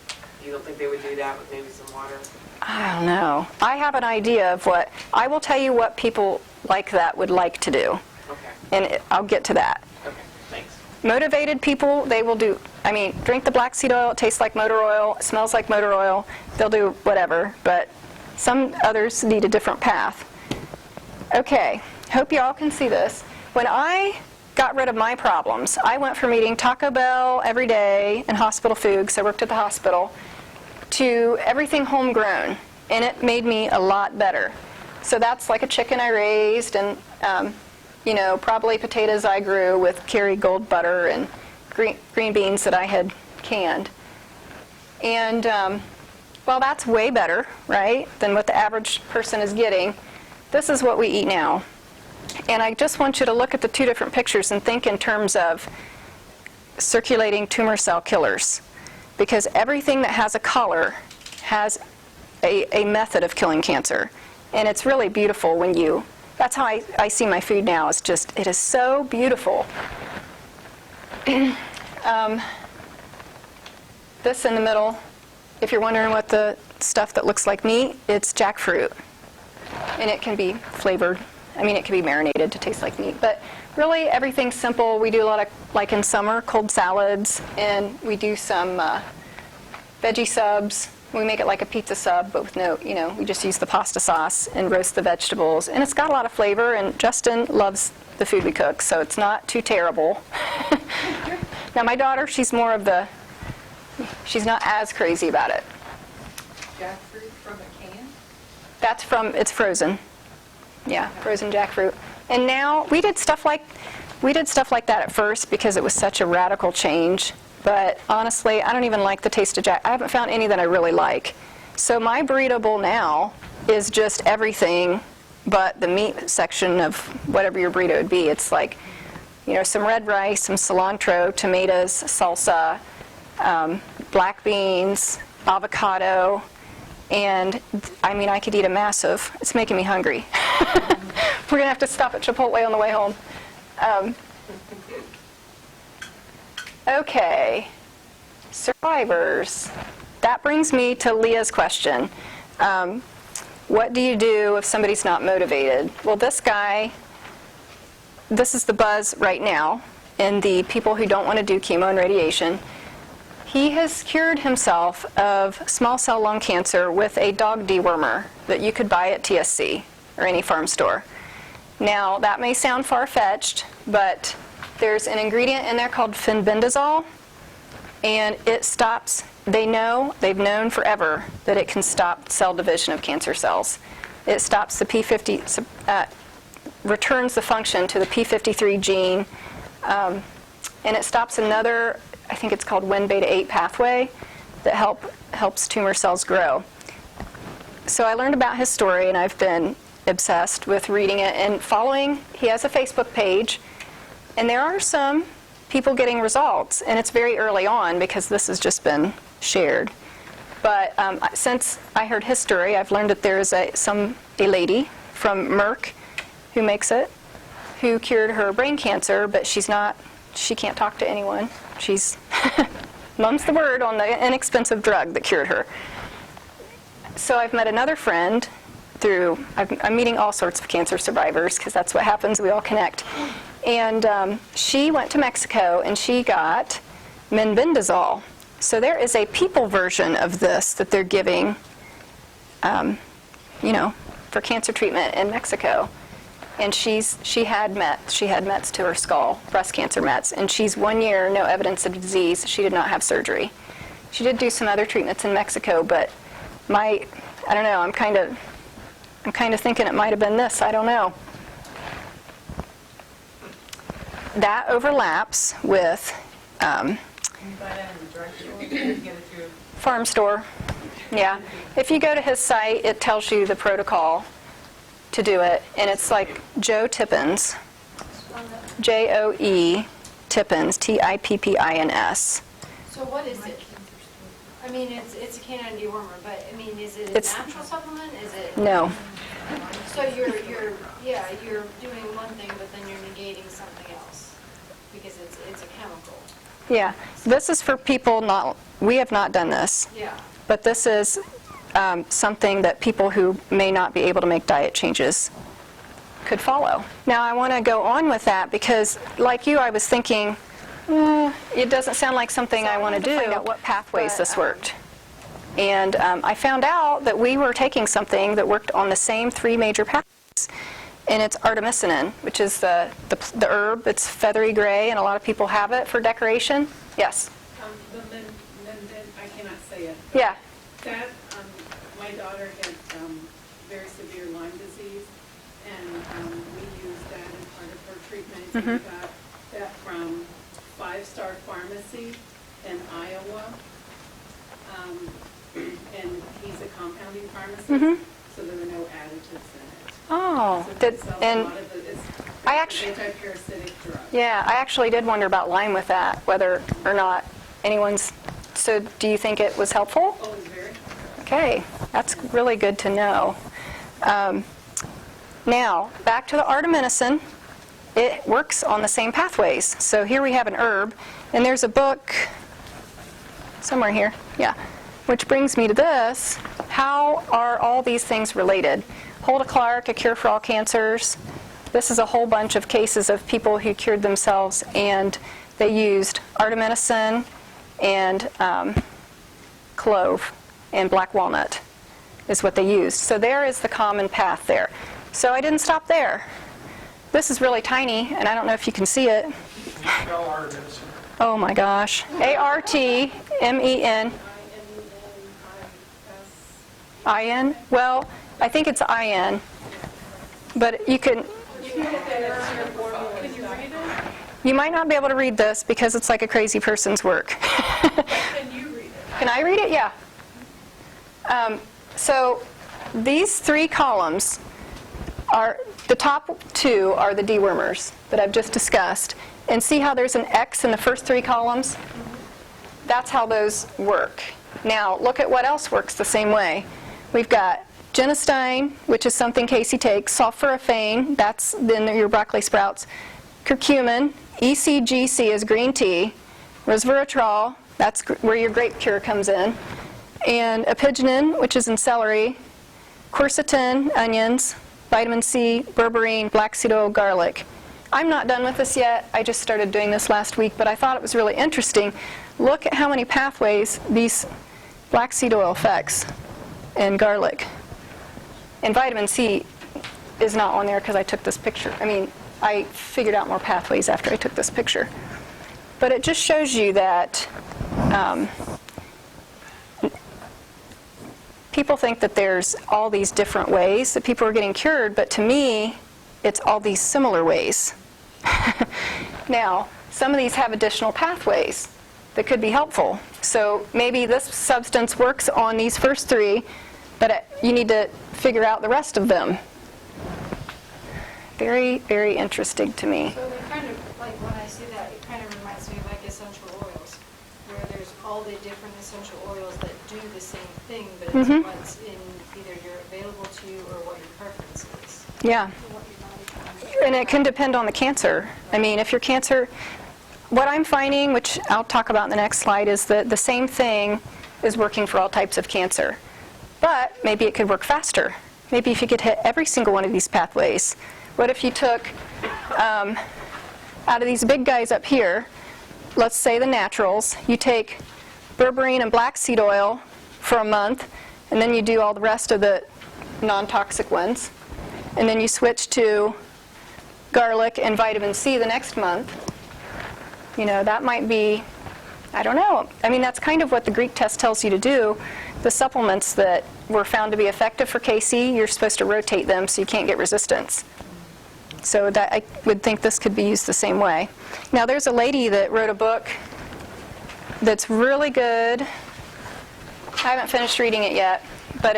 You don't think they would do that with maybe some water? I don't know. I have an idea of I will tell you what people like that would like to do. Okay. And I'll get to that. Okay, thanks. Motivated people, they will drink the black seed oil, it tastes like motor oil, it smells like motor oil, they'll do whatever, but some others need a different path. Okay, hope you all can see this. When I got rid of my problems, I went from eating Taco Bell every day and hospital food, because I worked at the hospital, to everything homegrown, and it made me a lot better. So that's like a chicken I raised, and probably potatoes I grew with Kerrygold butter and green beans that I had canned. And well, that's way better, right, than what the average person is getting. This is what we eat now. And I just want you to look at the 2 different pictures and think in terms of circulating tumor cell killers. Because everything that has a color has a method of killing cancer. And it's really beautiful when that's how I see my food now. It is so beautiful. This in the middle, if you're wondering what the stuff that looks like meat, it's jackfruit. And it can be flavored. It can be marinated to taste like meat. But really, everything's simple. We do a lot of, like in summer, cold salads. And we do some veggie subs. We make it like a pizza sub, but with we just use the pasta sauce and roast the vegetables. And it's got a lot of flavor, and Justin loves the food we cook, so it's not too terrible. Now, my daughter, she's not as crazy about it. Jackfruit from a can? It's frozen. Yeah, frozen jackfruit. And now, we did stuff like that at first because it was such a radical change. But honestly, I don't even like the taste of I haven't found any that I really like. So my burrito bowl now is just everything but the meat section of whatever your burrito would be. It's like, some red rice, some cilantro, tomatoes, salsa, black beans, avocado, and I could eat a massive. It's making me hungry. We're going to have to stop at Chipotle on the way home. Okay, survivors. That brings me to Leah's question. What do you do if somebody's not motivated? Well, this is the buzz right now in the people who don't want to do chemo and radiation. He has cured himself of small cell lung cancer with a dog dewormer that you could buy at TSC or any farm store. Now, that may sound far-fetched, but there's an ingredient in there called fenbendazole, and it stops, they've known forever that it can stop cell division of cancer cells. It stops the P50, returns the function to the P53 gene, and it stops another, I think it's called Win beta 8 pathway, that helps tumor cells grow. So I learned about his story, and I've been obsessed with reading it and following. He has a Facebook page. And there are some people getting results, and it's very early on because this has just been shared. But since I heard his story, I've learned that there is a lady from Merck, who makes it, who cured her brain cancer, but she can't talk to anyone. She's, mum's the word on the inexpensive drug that cured her. So I've met another friend I'm meeting all sorts of cancer survivors, because that's what happens, we all connect. And she went to Mexico and she got menbendazole. So there is a people version of this that they're giving, for cancer treatment in Mexico. And she had Mets to her skull, breast cancer Mets, and she's 1 year, no evidence of disease. She did not have surgery. She did do some other treatments in Mexico, but I don't know, I'm kind of thinking it might have been this, I don't know. That overlaps with Can you buy that in the drugstore? Can you get it through? farm store. Yeah. If you go to his site, it tells you the protocol to do it, and it's like Joe Tippins, Joe Tippins, Tippins. So what is it? I mean, it's a canine dewormer, but I mean, is it a It's- natural supplement? Is it? No. So you're doing one thing, but then you're negating something else because it's a chemical. Yeah. This is for people we have not done this, Yeah. but this is something that people who may not be able to make diet changes could follow. Now, I want to go on with that because, like you, I was thinking, it doesn't sound like something I want to do. Find out what pathways this worked. And I found out that we were taking something that worked on the same 3 major pathways, and it's artemisinin, which is the herb. It's feathery gray, and a lot of people have it for decoration. Yes? I cannot say it. Yeah. That, my daughter had very severe Lyme disease, and we used that as part of her treatment. We got that from 5 Star Pharmacy in Iowa, and he's a compounding pharmacist, so there were no additives in it. Oh. So it sells a And lot of it's I actually, anti-parasitic drug. yeah, I actually did wonder about Lyme with that, whether or not anyone's. So, do you think it was helpful? Oh, it's very. Okay, that's really good to know. Now, back to the artemisinin. It works on the same pathways. So here we have an herb, and there's a book somewhere here, yeah, which brings me to this. How are all these things related? Hulda Clark, A Cure for All Cancers. This is a whole bunch of cases of people who cured themselves, and they used artemisinin and clove and black walnut is what they used. So there is the common path there. So I didn't stop there. This is really tiny, and I don't know if you can see it. Spell artemisinin. Oh my gosh. ARTMEN. IN? Well, I think it's IN. But you can. You might not be able to read this because it's like a crazy person's work. Can you read it? Can I read it? Yeah. So these 3 columns are, the top 2 are the dewormers that I've just discussed. And see how there's an X in the first 3 columns? That's how those work. Now, look at what else works the same way. We've got genistein, which is something Casey takes, sulforaphane, that's then your broccoli sprouts, curcumin, ECGC is green tea, resveratrol, that's where your grape cure comes in, and apigenin, which is in celery, quercetin, onions, vitamin C, berberine, black seed oil, garlic. I'm not done with this yet. I just started doing this last week, but I thought it was really interesting. Look at how many pathways these black seed oil affects and garlic. And vitamin C is not on there because I took this picture. I mean, I figured out more pathways after I took this picture. But it just shows you that people think that there's all these different ways that people are getting cured, but to me, it's all these similar ways. Now, some of these have additional pathways that could be helpful. So maybe this substance works on these first 3, but you need to figure out the rest of them. Very, very interesting to me. So they're kind of, like, when I see that, it kind of reminds me of like essential oils, where there's all the different essential oils that do the same thing, but it's what's in either you're available to you or what your preference is. Yeah. And it can depend on the cancer. I mean, if your cancer, what I'm finding, which I'll talk about in the next slide, is that the same thing is working for all types of cancer. But maybe it could work faster. Maybe if you could hit every single one of these pathways. What if you took, out of these big guys up here, let's say the naturals, you take berberine and black seed oil for a month, and then you do all the rest of the non-toxic ones, and then you switch to garlic and vitamin C the next month. You know, that might be, I don't know. I mean, that's kind of what the Greek test tells you to do. The supplements that were found to be effective for KC, you're supposed to rotate them so you can't get resistance. So that, I would think this could be used the same way. Now, there's a lady that wrote a book that's really good. I haven't finished reading it yet, but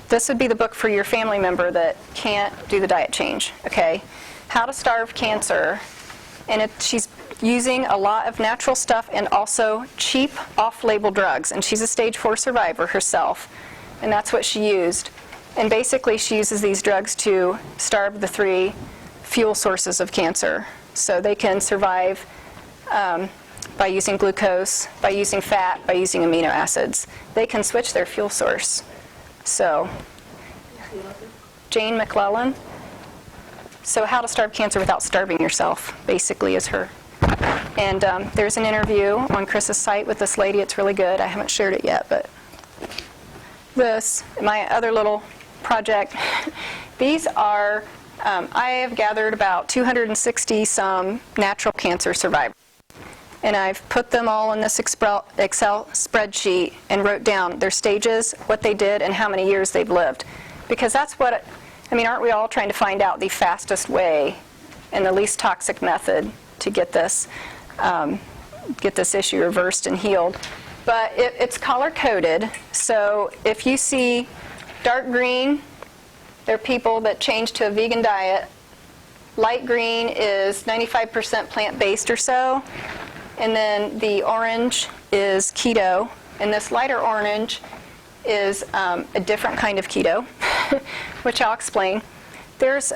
this would be the book for your family member that can't do the diet change, okay? How to Starve Cancer. And she's using a lot of natural stuff and also cheap off-label drugs. And she's a stage 4 survivor herself, and that's what she used. And basically, she uses these drugs to starve the 3 fuel sources of cancer. So they can survive by using glucose, by using fat, by using amino acids. They can switch their fuel source. So, Jane McClellan. So How to Starve Cancer Without Starving Yourself, basically, is her. And there's an interview on Chris's site with this lady. It's really good. I haven't shared it yet, but this, my other little project, these are, I have gathered about 260 some natural cancer survivors. And I've put them all in this Excel spreadsheet and wrote down their stages, what they did, and how many years they've lived. Because that's what, I mean, aren't we all trying to find out the fastest way and the least toxic method to get this issue reversed and healed? But it's color-coded, so if you see dark green, they're people that change to a vegan diet. Light green is 95% plant-based or so. And then the orange is keto. And this lighter orange is a different kind of keto, which I'll explain. There's,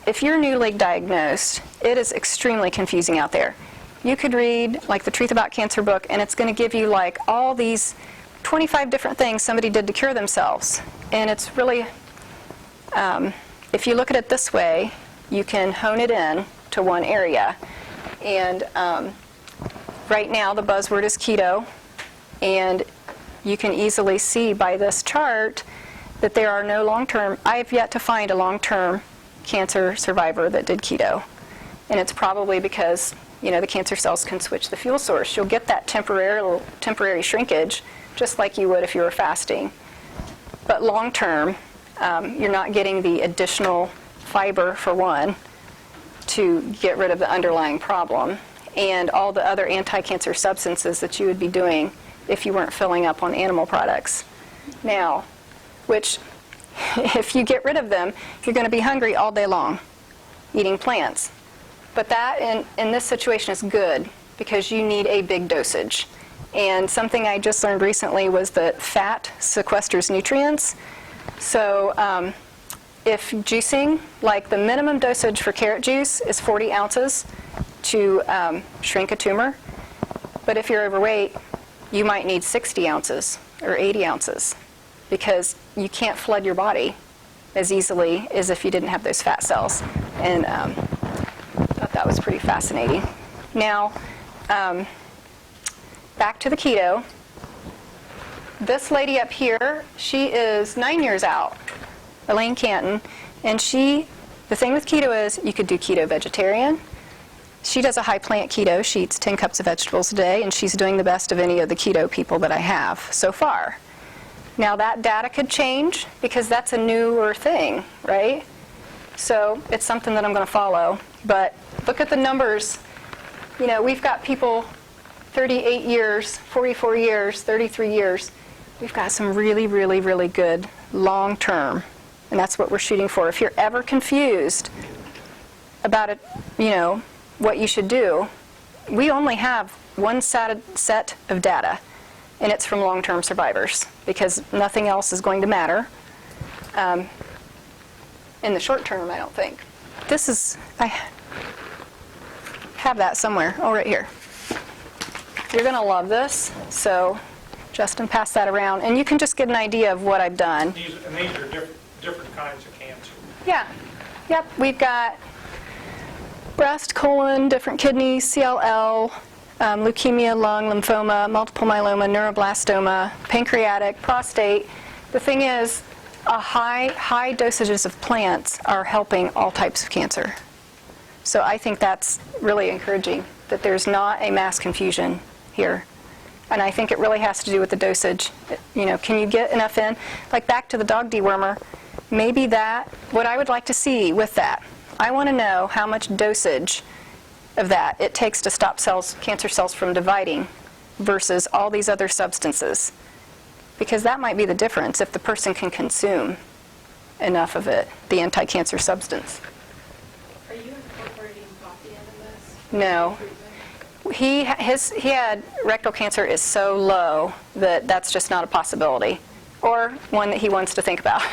if you're newly diagnosed, it is extremely confusing out there. You could read like the Truth About Cancer book, and it's going to give you like all these 25 different things somebody did to cure themselves. And it's really, if you look at it this way, you can hone it in to one area. And right now the buzzword is keto, and you can easily see by this chart that there are no long-term, I have yet to find a long-term cancer survivor that did keto. And it's probably because, you know, the cancer cells can switch the fuel source. You'll get that temporary shrinkage just like you would if you were fasting. But long-term, you're not getting the additional fiber, for one, to get rid of the underlying problem, and all the other anti-cancer substances that you would be doing if you weren't filling up on animal products. Now, which, if you get rid of them, you're going to be hungry all day long, eating plants. But that, in this situation, is good, because you need a big dosage. And something I just learned recently was that fat sequesters nutrients. So if juicing, like the minimum dosage for carrot juice is 40 ounces to shrink a tumor. But if you're overweight, you might need 60 ounces or 80 ounces, because you can't flood your body as easily as if you didn't have those fat cells. And I thought that was pretty fascinating. Now, back to the keto. This lady up here, she is 9 years out, Elaine Canton, and the thing with keto is you could do keto vegetarian. She does a high plant keto. She eats 10 cups of vegetables a day, and she's doing the best of any of the keto people that I have so far. Now that data could change, because that's a newer thing, right? So it's something that I'm going to follow. But look at the numbers. You know, we've got people 38 years, 44 years, 33 years. We've got some really, really, really good long-term, and that's what we're shooting for. If you're ever confused about it, you know, what you should do, we only have one set of data, and it's from long-term survivors, because nothing else is going to matter. in the short term, I don't think. This is, I have that somewhere. Oh, right here. You're going to love this. So Justin passed that around. And you can just get an idea of what I've done. These are different kinds of cancer. Yeah. Yep. We've got breast, colon, different kidneys, CLL, leukemia, lung, lymphoma, multiple myeloma, neuroblastoma, pancreatic, prostate. The thing is, high dosages of plants are helping all types of cancer. So I think that's really encouraging, that there's not a mass confusion here. And I think it really has to do with the dosage. You know, can you get enough in? Like back to the dog dewormer, maybe that, what I would like to see with that, I want to know how much dosage of that it takes to stop cancer cells from dividing versus all these other substances. Because that might be the difference if the person can consume enough of it, the anti-cancer substance. Are you incorporating coffee into this? No. He had rectal cancer is so low that that's just not a possibility, or one that he wants to think about.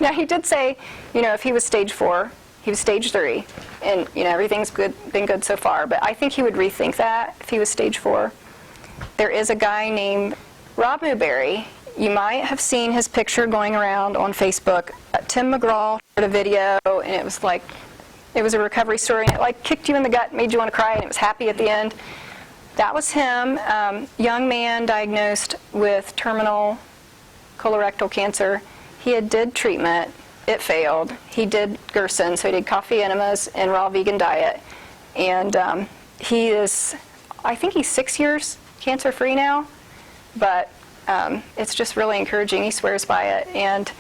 Now, he did say, you know, if he was stage 4, he was stage 3, and, you know, everything's been good so far, but I think he would rethink that if he was stage 4. There is a guy named Rob Newberry. You might have seen his picture going around on Facebook. Tim McGraw did a video, and it was like, it was a recovery story, and it like kicked you in the gut, made you want to cry, and it was happy at the end. That was him, young man diagnosed with terminal colorectal cancer. He did treatment, it failed. He did Gerson, so he did coffee enemas and raw vegan diet. And he is, I think he's 6 years cancer-free now, but it's just really encouraging. He swears by it. And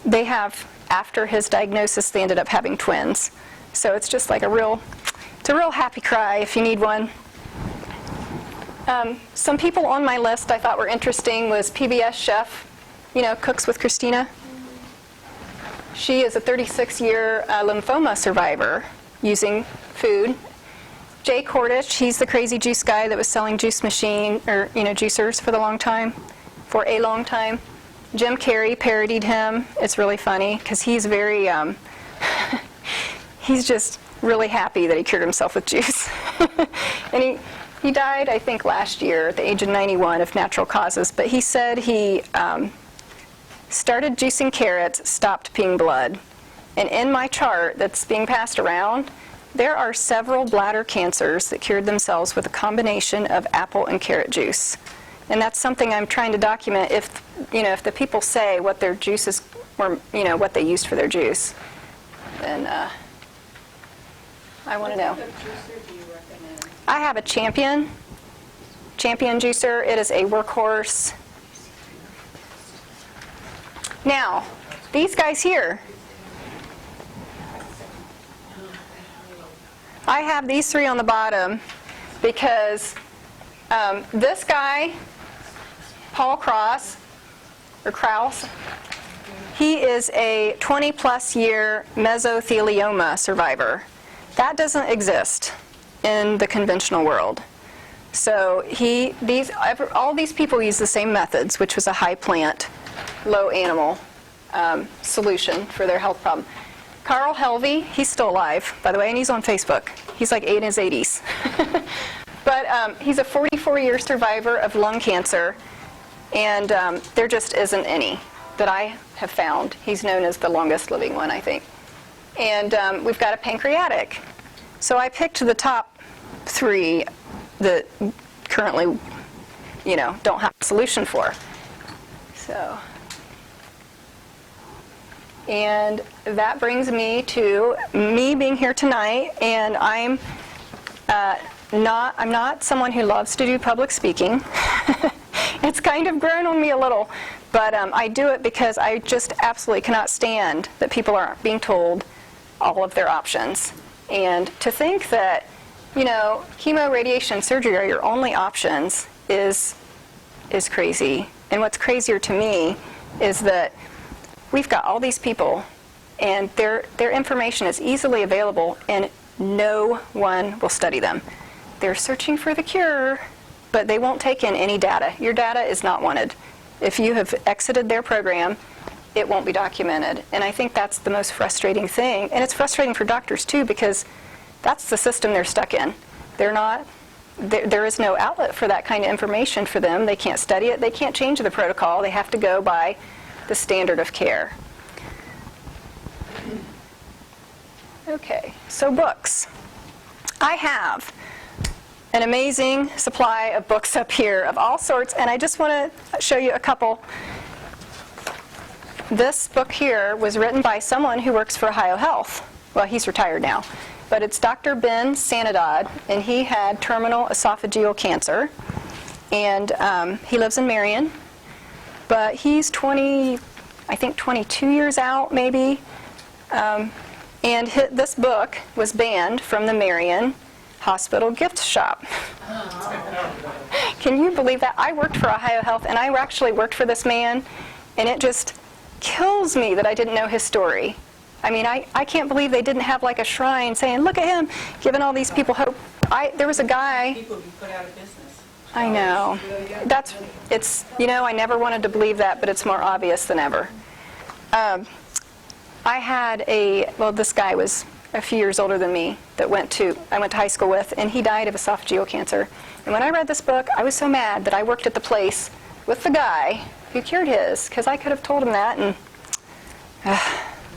they have, after his diagnosis, they ended up having twins. So it's just like it's a real happy cry if you need one. Some people on my list I thought were interesting was PBS chef, you know, Cooks with Christina. She is a 36-year lymphoma survivor using food. Jay Kordich, he's the crazy juice guy that was selling juice machine, or, you know, juicers for a long time. Jim Carrey parodied him. It's really funny because he's very, he's just really happy that he cured himself with juice. And he died, I think, last year at the age of 91 of natural causes. But he said he started juicing carrots, stopped peeing blood. And in my chart that's being passed around, there are several bladder cancers that cured themselves with a combination of apple and carrot juice. And that's something I'm trying to document if, you know, if the people say what their juices were, you know, what they used for their juice, then I want to know. What type of juicer do you recommend? I have a Champion juicer. It is a workhorse. Now, these guys here, I have these 3 on the bottom because this guy, Paul Krause, he is a 20-plus year mesothelioma survivor. That doesn't exist in the conventional world. So all these people use the same methods, which was a high plant, low animal solution for their health problem. Carl Helvey, he's still alive, by the way, and he's on Facebook. He's like in his 80s. But he's a 44-year survivor of lung cancer, and there just isn't any that I have found. He's known as the longest living one, I think. And we've got a pancreatic. So I picked the top 3 that currently, you know, don't have a solution for. So, and that brings me to me being here tonight, and I'm not someone who loves to do public speaking. It's kind of grown on me a little, but I do it because I just absolutely cannot stand that people aren't being told all of their options. And to think that, you know, chemo, radiation, surgery are your only options is crazy. And what's crazier to me is that we've got all these people, and their information is easily available, and no one will study them. They're searching for the cure, but they won't take in any data. Your data is not wanted. If you have exited their program, it won't be documented. And I think that's the most frustrating thing. And it's frustrating for doctors too, because that's the system they're stuck in. There is no outlet for that kind of information for them. They can't study it. They can't change the protocol. They have to go by the standard of care. Okay, so books. I have an amazing supply of books up here of all sorts, and I just want to show you a couple. This book here was written by someone who works for Ohio Health. Well, he's retired now. But it's Dr. Ben Sanadad, and he had terminal esophageal cancer. And he lives in Marion. But he's 22 years out, maybe. And this book was banned from the Marion Hospital gift shop. Can you believe that? I worked for Ohio Health, and I actually worked for this man, and it just kills me that I didn't know his story. I mean, I can't believe they didn't have like a shrine saying, look at him, giving all these people hope. There was a guy. People would be put out of business. I know. I never wanted to believe that, but it's more obvious than ever. I had this guy was a few years older than me that I went to high school with, and he died of esophageal cancer. And when I read this book, I was so mad that I worked at the place with the guy who cured his, because I could have told him that. And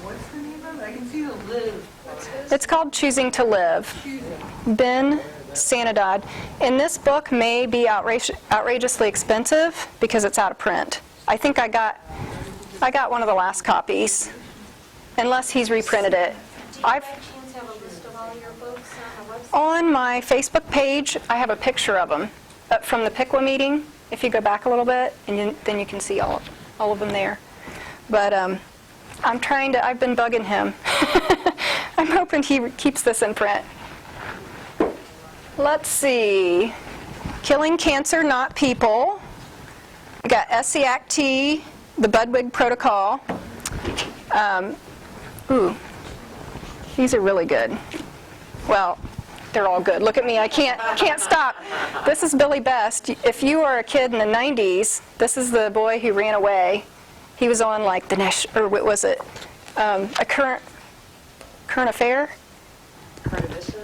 What's the name of it? I can see the live. it's called Choosing to Live. Ben Sanadad. And this book may be outrageously expensive because it's out of print. I think I got one of the last copies, unless he's reprinted it. Do you by chance have a list of all your books on the website? On my Facebook page, I have a picture of them from the PICWA meeting. If you go back a little bit, and then you can see all of them there. But I've been bugging him. I'm hoping he keeps this in print. Let's see. Killing Cancer, Not People. We got SCACT, the Budwig Protocol. These are really good. Well, they're all good. Look at me, I can't stop. This is Billy Best. If you are a kid in the 90s, this is the boy who ran away. He was on like what was it? A current affair?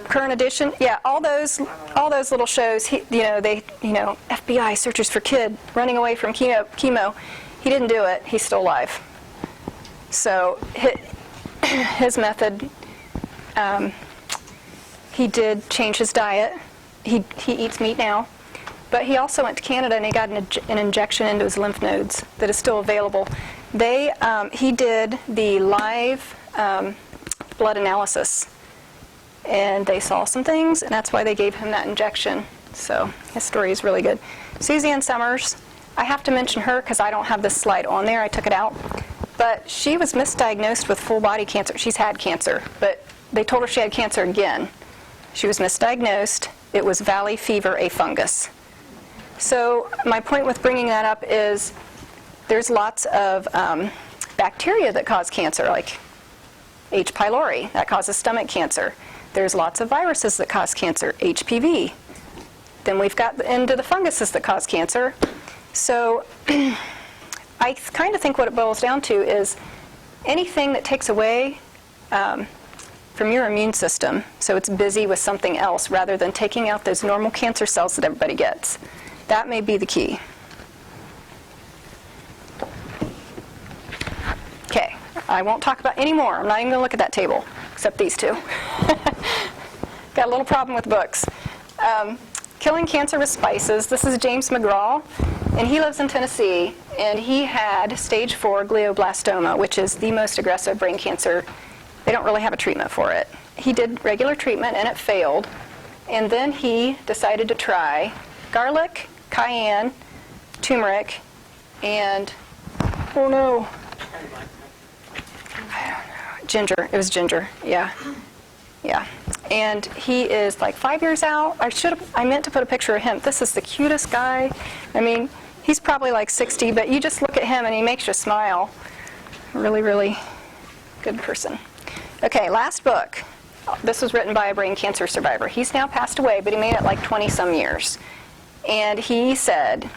Current Edition. Yeah, all those little shows. FBI searches for kid running away from chemo. He didn't do it. He's still alive. So his method. He did change his diet. He eats meat now. But he also went to Canada and he got an injection into his lymph nodes that is still available. He did the live blood analysis, and they saw some things, and that's why they gave him that injection. So his story is really good. Suzanne Summers, I have to mention her because I don't have this slide on there. I took it out. But she was misdiagnosed with full body cancer. She's had cancer, but they told her she had cancer again. She was misdiagnosed. It was valley fever, a fungus. So my point with bringing that up is there's lots of bacteria that cause cancer, like H. pylori, that causes stomach cancer. There's lots of viruses that cause cancer, HPV. Then we've got into the funguses that cause cancer. So I kind of think what it boils down to is anything that takes away from your immune system, so it's busy with something else rather than taking out those normal cancer cells that everybody gets. That may be the key. Okay, I won't talk about any more. I'm not even going to look at that table, except these two. Got a little problem with books. Killing Cancer with Spices. This is James McGraw, and he lives in Tennessee, and he had stage 4 glioblastoma, which is the most aggressive brain cancer. They don't really have a treatment for it. He did regular treatment, and it failed, and then he decided to try garlic, cayenne, turmeric, and, oh no, I don't know, ginger. It was ginger, yeah. And he is like 5 years out. I meant to put a picture of him. This is the cutest guy. I mean, he's probably like 60, but you just look at him and he makes you smile. Really, really good person. Okay, last book. This was written by a brain cancer survivor. He's now passed away, but he made it like 20-some years. And he said,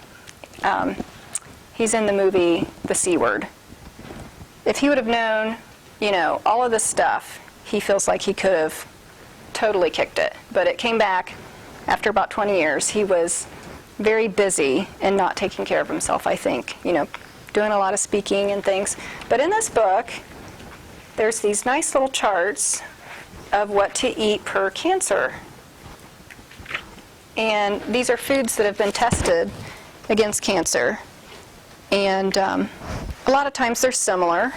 he's in the movie The C Word. if he would have known, all of this stuff, he feels like he could have totally kicked it. But it came back after about 20 years. He was very busy and not taking care of himself, I think, doing a lot of speaking and things. But in this book, there's these nice little charts of what to eat per cancer. And these are foods that have been tested against cancer. And a lot of times they're similar,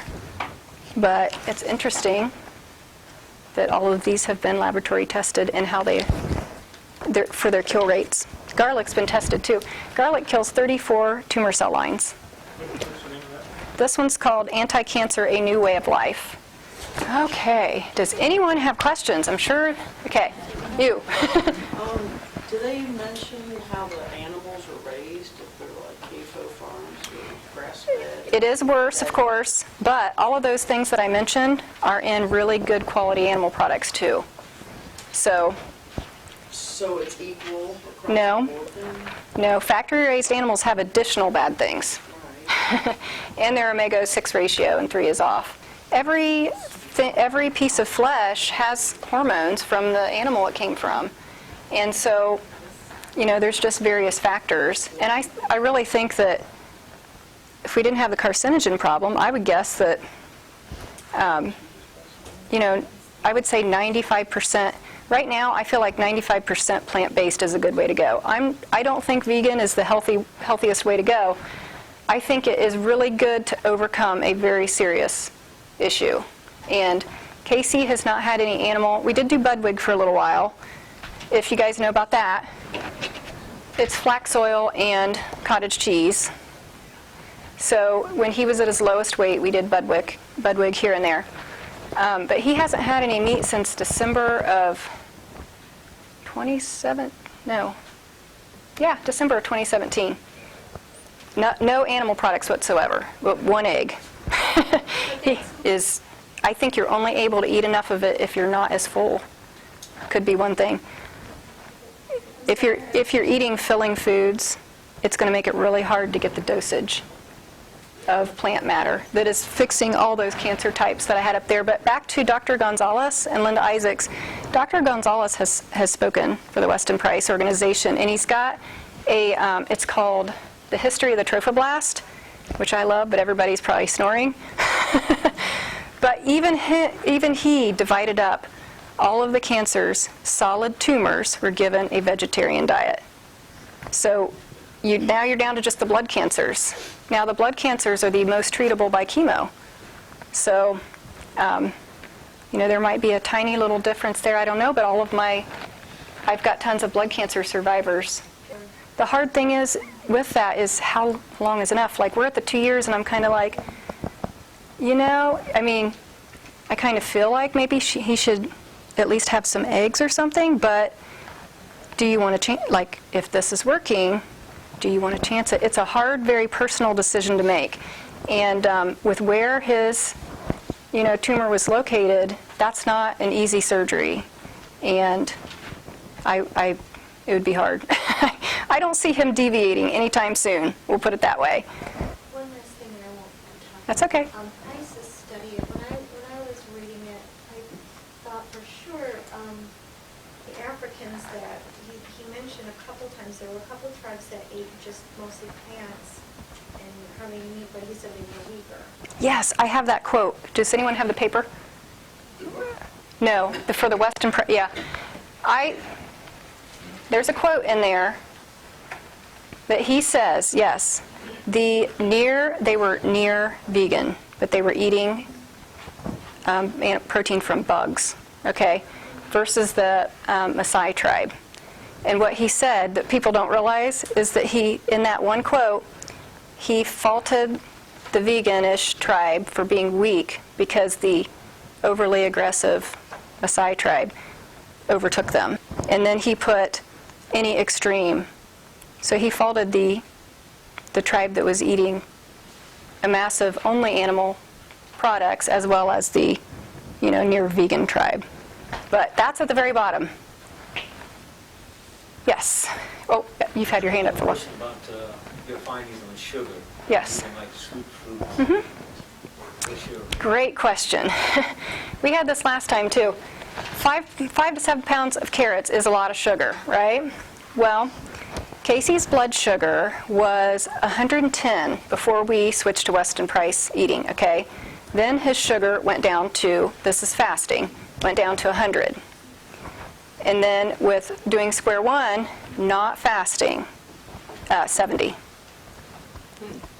but it's interesting that all of these have been laboratory tested and how for their kill rates. Garlic's been tested too. Garlic kills 34 tumor cell lines. What's the name of that? This one's called Anti-Cancer, A New Way of Life. Okay, does anyone have questions? I'm sure, okay, you. Do they mention how the animals are raised, if they're like CAFO farms or grass-fed? It is worse, of course, but all of those things that I mentioned are in really good quality animal products too. So So it's equal across No. the board then? no, factory-raised animals have additional bad things. Right. And their omega-6 ratio, and 3 is off. Every piece of flesh has hormones from the animal it came from. And so, there's just various factors. And I really think that if we didn't have the carcinogen problem, I would guess that, I would say 95%. Right now, I feel like 95% plant-based is a good way to go. I don't think vegan is the healthiest way to go. I think it is really good to overcome a very serious issue. And Casey has not had any animal. We did do Budwig for a little while, if you guys know about that. It's flax oil and cottage cheese. So when he was at his lowest weight, we did Budwig here and there. But he hasn't had any meat since December of December of 2017. No animal products whatsoever, but one egg. I think you're only able to eat enough of it if you're not as full. Could be one thing. If you're eating filling foods, it's going to make it really hard to get the dosage of plant matter that is fixing all those cancer types that I had up there. But back to Dr. Gonzalez and Linda Isaacs. Dr. Gonzalez has spoken for the Weston Price organization, and he's got it's called The History of the Trophoblast, which I love, but everybody's probably snoring. But even he divided up all of the cancers. Solid tumors were given a vegetarian diet. So now you're down to just the blood cancers. Now the blood cancers are the most treatable by chemo. So, there might be a tiny little difference there. I don't know, but I've got tons of blood cancer survivors. The hard thing is with that is how long is enough? Like, we're at the 2 years, and I'm kind of like, I kind of feel like maybe he should at least have some eggs or something, but do you want to change? Like, if this is working, do you want to chance it? It's a hard, very personal decision to make. And with where his, tumor was located, that's not an easy surgery. And it would be hard. I don't see him deviating anytime soon. We'll put it that way. One last thing, and I won't talk. That's okay. I used to study it. When I was reading it, I thought for sure the Africans that he mentioned a couple times, there were a couple tribes that ate just mostly plants and hardly meat, but he said they were weaker. Yes, I have that quote. Does anyone have the paper? No, for the Western, yeah. There's a quote in there that he says, yes, they were near vegan, but they were eating protein from bugs, okay, versus the Maasai tribe. And what he said that people don't realize is that in that one quote, he faulted the veganish tribe for being weak because the overly aggressive Maasai tribe overtook them. And then he put any extreme. So he faulted the tribe that was eating a massive only animal products as well as the, near vegan tribe. But that's at the very bottom. Yes. Oh, you've had your hand up for a while. About your findings on sugar. Yes. Even like sweet fruits. the sugar? Great question. We had this last time too. 5 to 7 pounds of carrots is a lot of sugar, right? Well, Casey's blood sugar was 110 before we switched to Weston Price eating, okay? Then his sugar went down to, this is fasting, went down to 100. And then with doing square one, not fasting, 70.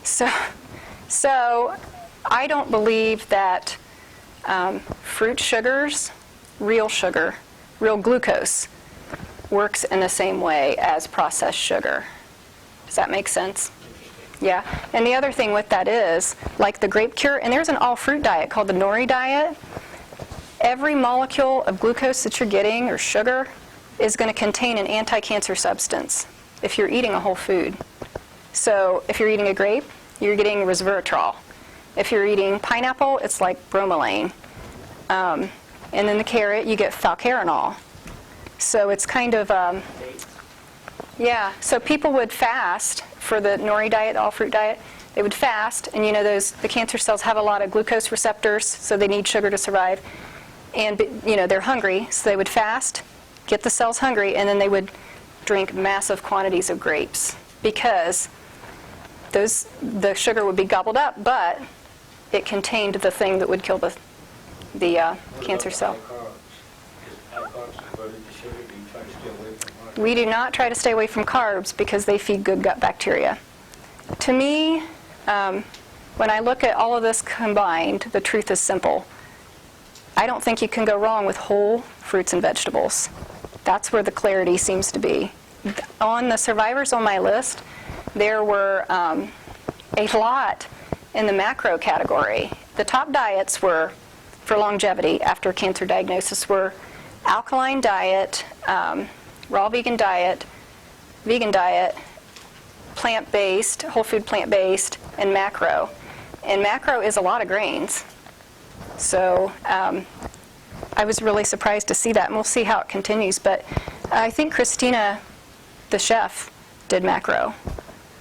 So I don't believe that fruit sugars, real sugar, real glucose, works in the same way as processed sugar. Does that make sense? Yeah. And the other thing with that is, like the grape cure, and there's an all-fruit diet called the nori diet. Every molecule of glucose that you're getting, or sugar, is going to contain an anti-cancer substance if you're eating a whole food. So if you're eating a grape, you're getting resveratrol. If you're eating pineapple, it's like bromelain. And then the carrot, you get falcarinol. So it's kind of, yeah. So people would fast for the nori diet, the all-fruit diet. They would fast, and you know the cancer cells have a lot of glucose receptors, so they need sugar to survive. And you know they're hungry, so they would fast, get the cells hungry, and then they would drink massive quantities of grapes because the sugar would be gobbled up, but it contained the thing that would kill the cancer cell. We do not try to stay away from carbs because they feed good gut bacteria. To me, when I look at all of this combined, the truth is simple. I don't think you can go wrong with whole fruits and vegetables. That's where the clarity seems to be. On the survivors on my list, there were a lot in the macro category. The top diets were, for longevity after cancer diagnosis, were alkaline diet, raw vegan diet, plant-based, whole food plant-based, and macro. And macro is a lot of grains. So I was really surprised to see that, and we'll see how it continues. But I think Christina, the chef, did macro.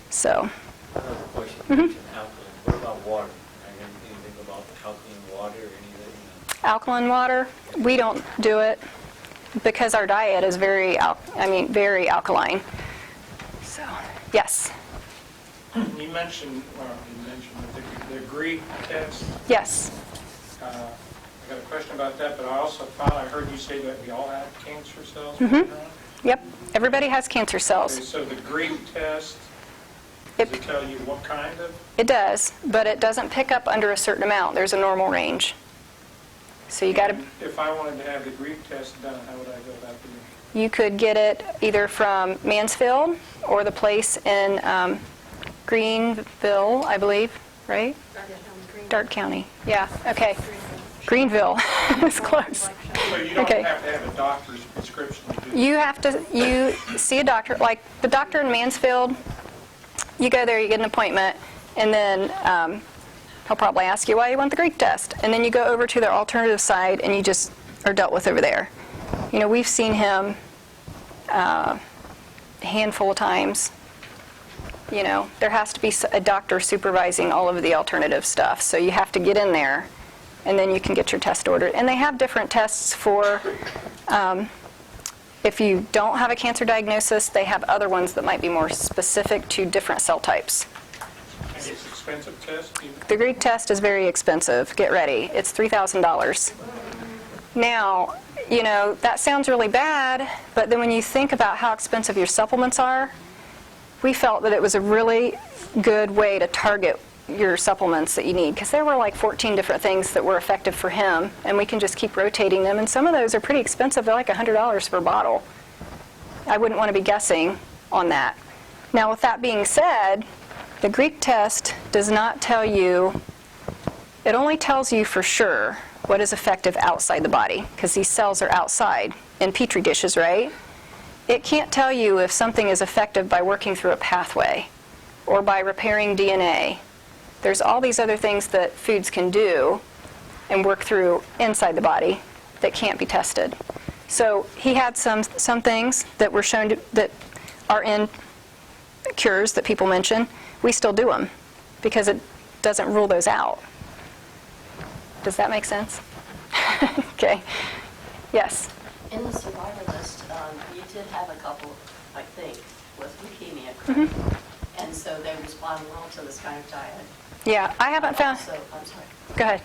So. Another question. You mentioned alkaline. What about water? Anything about alkaline water or anything? Alkaline water, we don't do it because our diet is very alkaline. So, yes. You mentioned the Greek test. Yes. I got a question about that, but I also thought I heard you say that we all have cancer cells. Yep. Everybody has cancer cells. Okay, so the Greek test, does it tell you what kind of? It does, but it doesn't pick up under a certain amount. There's a normal range. So you got to. If I wanted to have the Greek test done, how would I go about doing it? You could get it either from Mansfield or the place in Greenville, I believe, right? Dark County. Yeah. Okay. Greenville. It's close. So you don't Okay. have to have a doctor's prescription to do You see a doctor, like the doctor in Mansfield. You go there, you get an appointment, and then he'll probably ask you why you want the Greek test. And then you go over to their alternative side, and you just are dealt with over there. You know, we've seen him a handful of times. You know, there has to be a doctor supervising all of the alternative stuff. So you have to get in there, and then you can get your test ordered. And they have different tests for, if you don't have a cancer diagnosis, they have other ones that might be more specific to different cell types. And it's an expensive test? The Greek test is very expensive. Get ready. It's $3,000. Now, you know, that sounds really bad, but then when you think about how expensive your supplements are, we felt that it was a really good way to target your supplements that you need, because there were like 14 different things that were effective for him, and we can just keep rotating them, and some of those are pretty expensive. They're like $100 per bottle. I wouldn't want to be guessing on that. Now, with that being said, the Greek test does not tell you, it only tells you for sure what is effective outside the body, because these cells are outside in petri dishes, right? It can't tell you if something is effective by working through a pathway or by repairing DNA. There's all these other things that foods can do and work through inside the body that can't be tested. So he had some things that were shown that are in cures that people mention. We still do them because it doesn't rule those out. Does that make sense? Okay. Yes. In the survivor list, you did have a couple, I think, with leukemia, correct? And so they respond well to this kind of diet. Yeah, I haven't found. So, I'm sorry. Go ahead.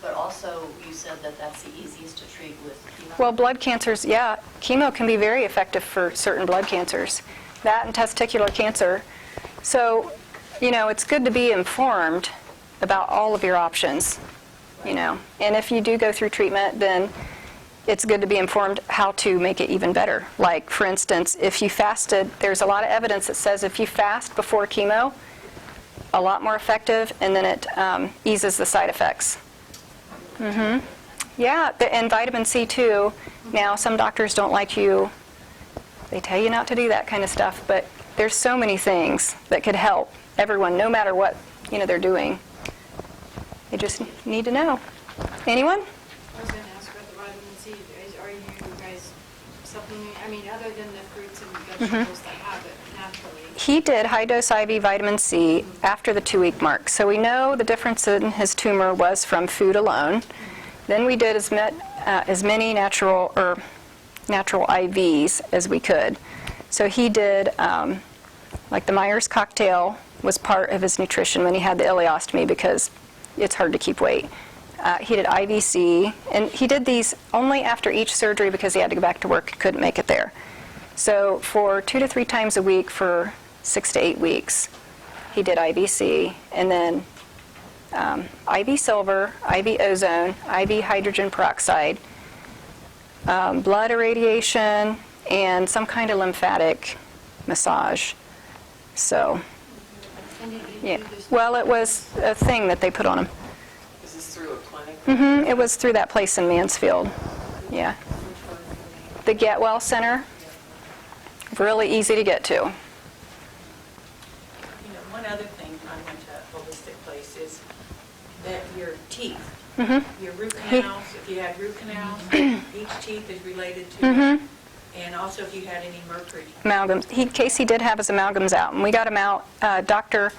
But also, you said that that's the easiest to treat with chemo? Well, blood cancers, yeah, chemo can be very effective for certain blood cancers, that and testicular cancer. So, it's good to be informed about all of your options, And if you do go through treatment, then it's good to be informed how to make it even better. Like, for instance, if you fasted, there's a lot of evidence that says if you fast before chemo, a lot more effective, and then it eases the side effects. Yeah, and vitamin C too. Now, some doctors don't like you. They tell you not to do that kind of stuff, but there's so many things that could help everyone, no matter what they're doing. They just need to know. Anyone? I was going to ask about the vitamin C. Are you guys supplementing, other than the fruits and vegetables that have it naturally? He did high-dose IV vitamin C after the 2-week mark. So we know the difference in his tumor was from food alone. Then we did as many natural IVs as we could. So he did, like the Myers cocktail was part of his nutrition when he had the ileostomy because it's hard to keep weight. He did IVC, and he did these only after each surgery because he had to go back to work and couldn't make it there. So for 2 to 3 times a week for 6 to 8 weeks, he did IVC, and then IV silver, IV ozone, IV hydrogen peroxide, blood irradiation, and some kind of lymphatic massage. So, yeah. Well, it was a thing that they put on him. Is this through a clinic? It was through that place in Mansfield. Yeah. The Get Well Center. Really easy to get to. One other thing I went to a holistic place is that your teeth, your root canals, if you had root canals, each teeth is related to, and also if you had any mercury. Amalgams. Casey did have his amalgams out, and we got him out. Dr.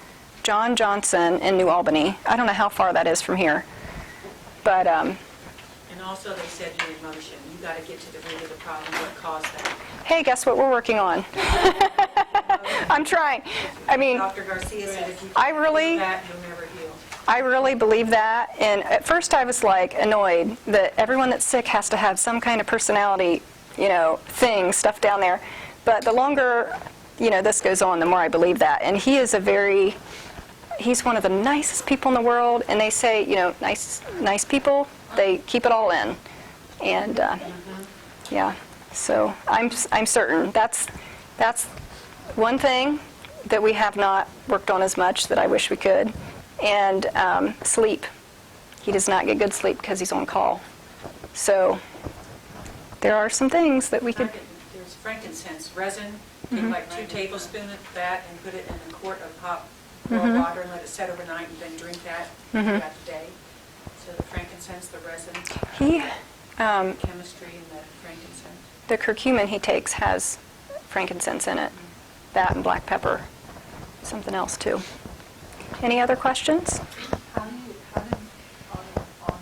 John Johnson in New Albany. I don't know how far that is from here, but. And also they said your emotion. You got to get to the root of the problem, what caused that. Hey, guess what we're working on? I'm trying. Dr. Garcia said if you can't do that, you'll never heal. I really believe that, and at first I was annoyed that everyone that's sick has to have some kind of personality, thing stuffed down there. But the longer, this goes on, the more I believe that. And he is he's one of the nicest people in the world, and they say, nice people, they keep it all in. And, yeah, so I'm certain that's one thing that we have not worked on as much that I wish we could. And sleep. He does not get good sleep because he's on call. So there are some things that we could. There's frankincense resin. Take like 2 tablespoons of that and put it in a quart of hot boiled water and let it set overnight and then drink that throughout the day. So the frankincense, the resin, chemistry, and the frankincense. The curcumin he takes has frankincense in it. That and black pepper. Something else too. Any other questions? How did on the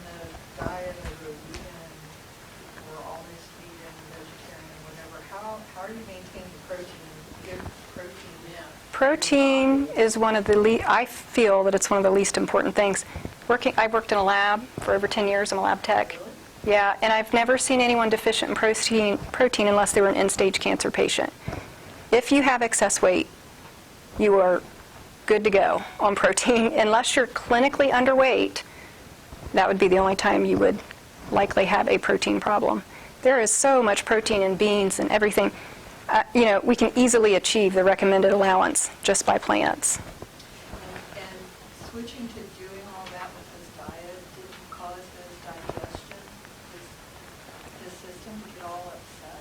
diet of a vegan or almost vegan, vegetarian, whatever, how do you maintain the protein and give protein in? Protein is one of the I feel that it's one of the least important things. I've worked in a lab for over 10 years. I'm a lab tech. Yeah, and I've never seen anyone deficient in protein unless they were an end-stage cancer patient. If you have excess weight, you are good to go on protein. Unless you're clinically underweight, that would be the only time you would likely have a protein problem. There is so much protein in beans and everything. We can easily achieve the recommended allowance just by plants. And switching to doing all that with his diet didn't cause his digestion, his system to get all upset?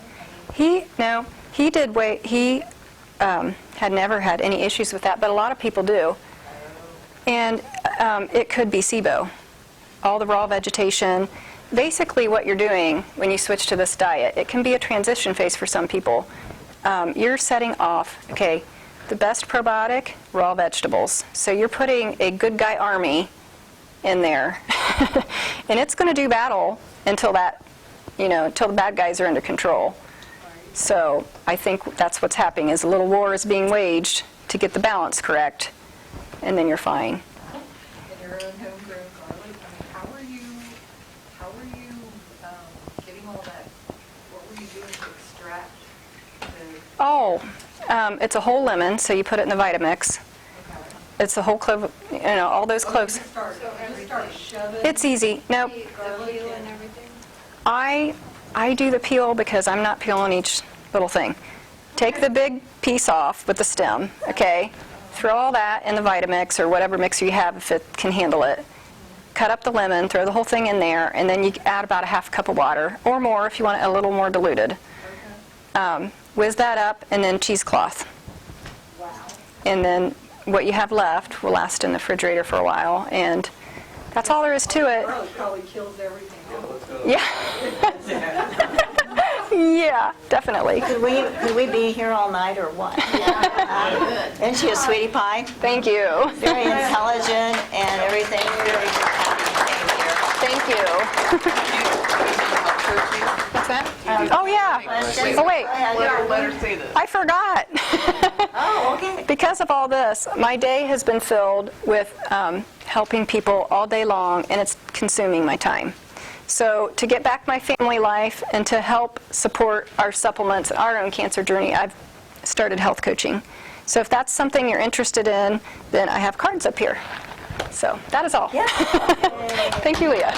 He did weight. He had never had any issues with that, but a lot of people do. And it could be SIBO, all the raw vegetation. Basically what you're doing when you switch to this diet, it can be a transition phase for some people. You're setting off, the best probiotic, raw vegetables. So you're putting a good guy army in there. And it's going to do battle until that, until the bad guys are under control. So I think that's what's happening, is a little war is being waged to get the balance correct, and then you're fine. In your own homegrown garlic, I mean, how are you getting all that, what were you doing to extract the, It's a whole lemon, so you put it in the Vitamix. It's a whole clove, all those cloves. you start shoving? It's easy. No, The peel and everything? I do the peel because I'm not peeling each little thing. Take the big piece off with the stem, okay? Throw all that in the Vitamix or whatever mixer you have if it can handle it. Cut up the lemon, throw the whole thing in there, and then you add about a half cup of water, or more if you want it a little more diluted. Whiz that up, and then cheesecloth. Wow. And then what you have left will last in the refrigerator for a while, and that's all there is to it. Garlic probably kills everything. Yeah. Yeah, definitely. Could we be here all night or what? Isn't she a sweetie pie? Thank you. Very intelligent and everything. Very happy. Thank you. What's that? Oh, yeah. Oh, wait. Let her say this. I forgot. Oh, okay. Because of all this, my day has been filled with helping people all day long, and it's consuming my time. So to get back my family life and to help support our supplements and our own cancer journey, I've started health coaching. So if that's something you're interested in, then I have cards up here. So that is all. Yeah. Thank you, Leah.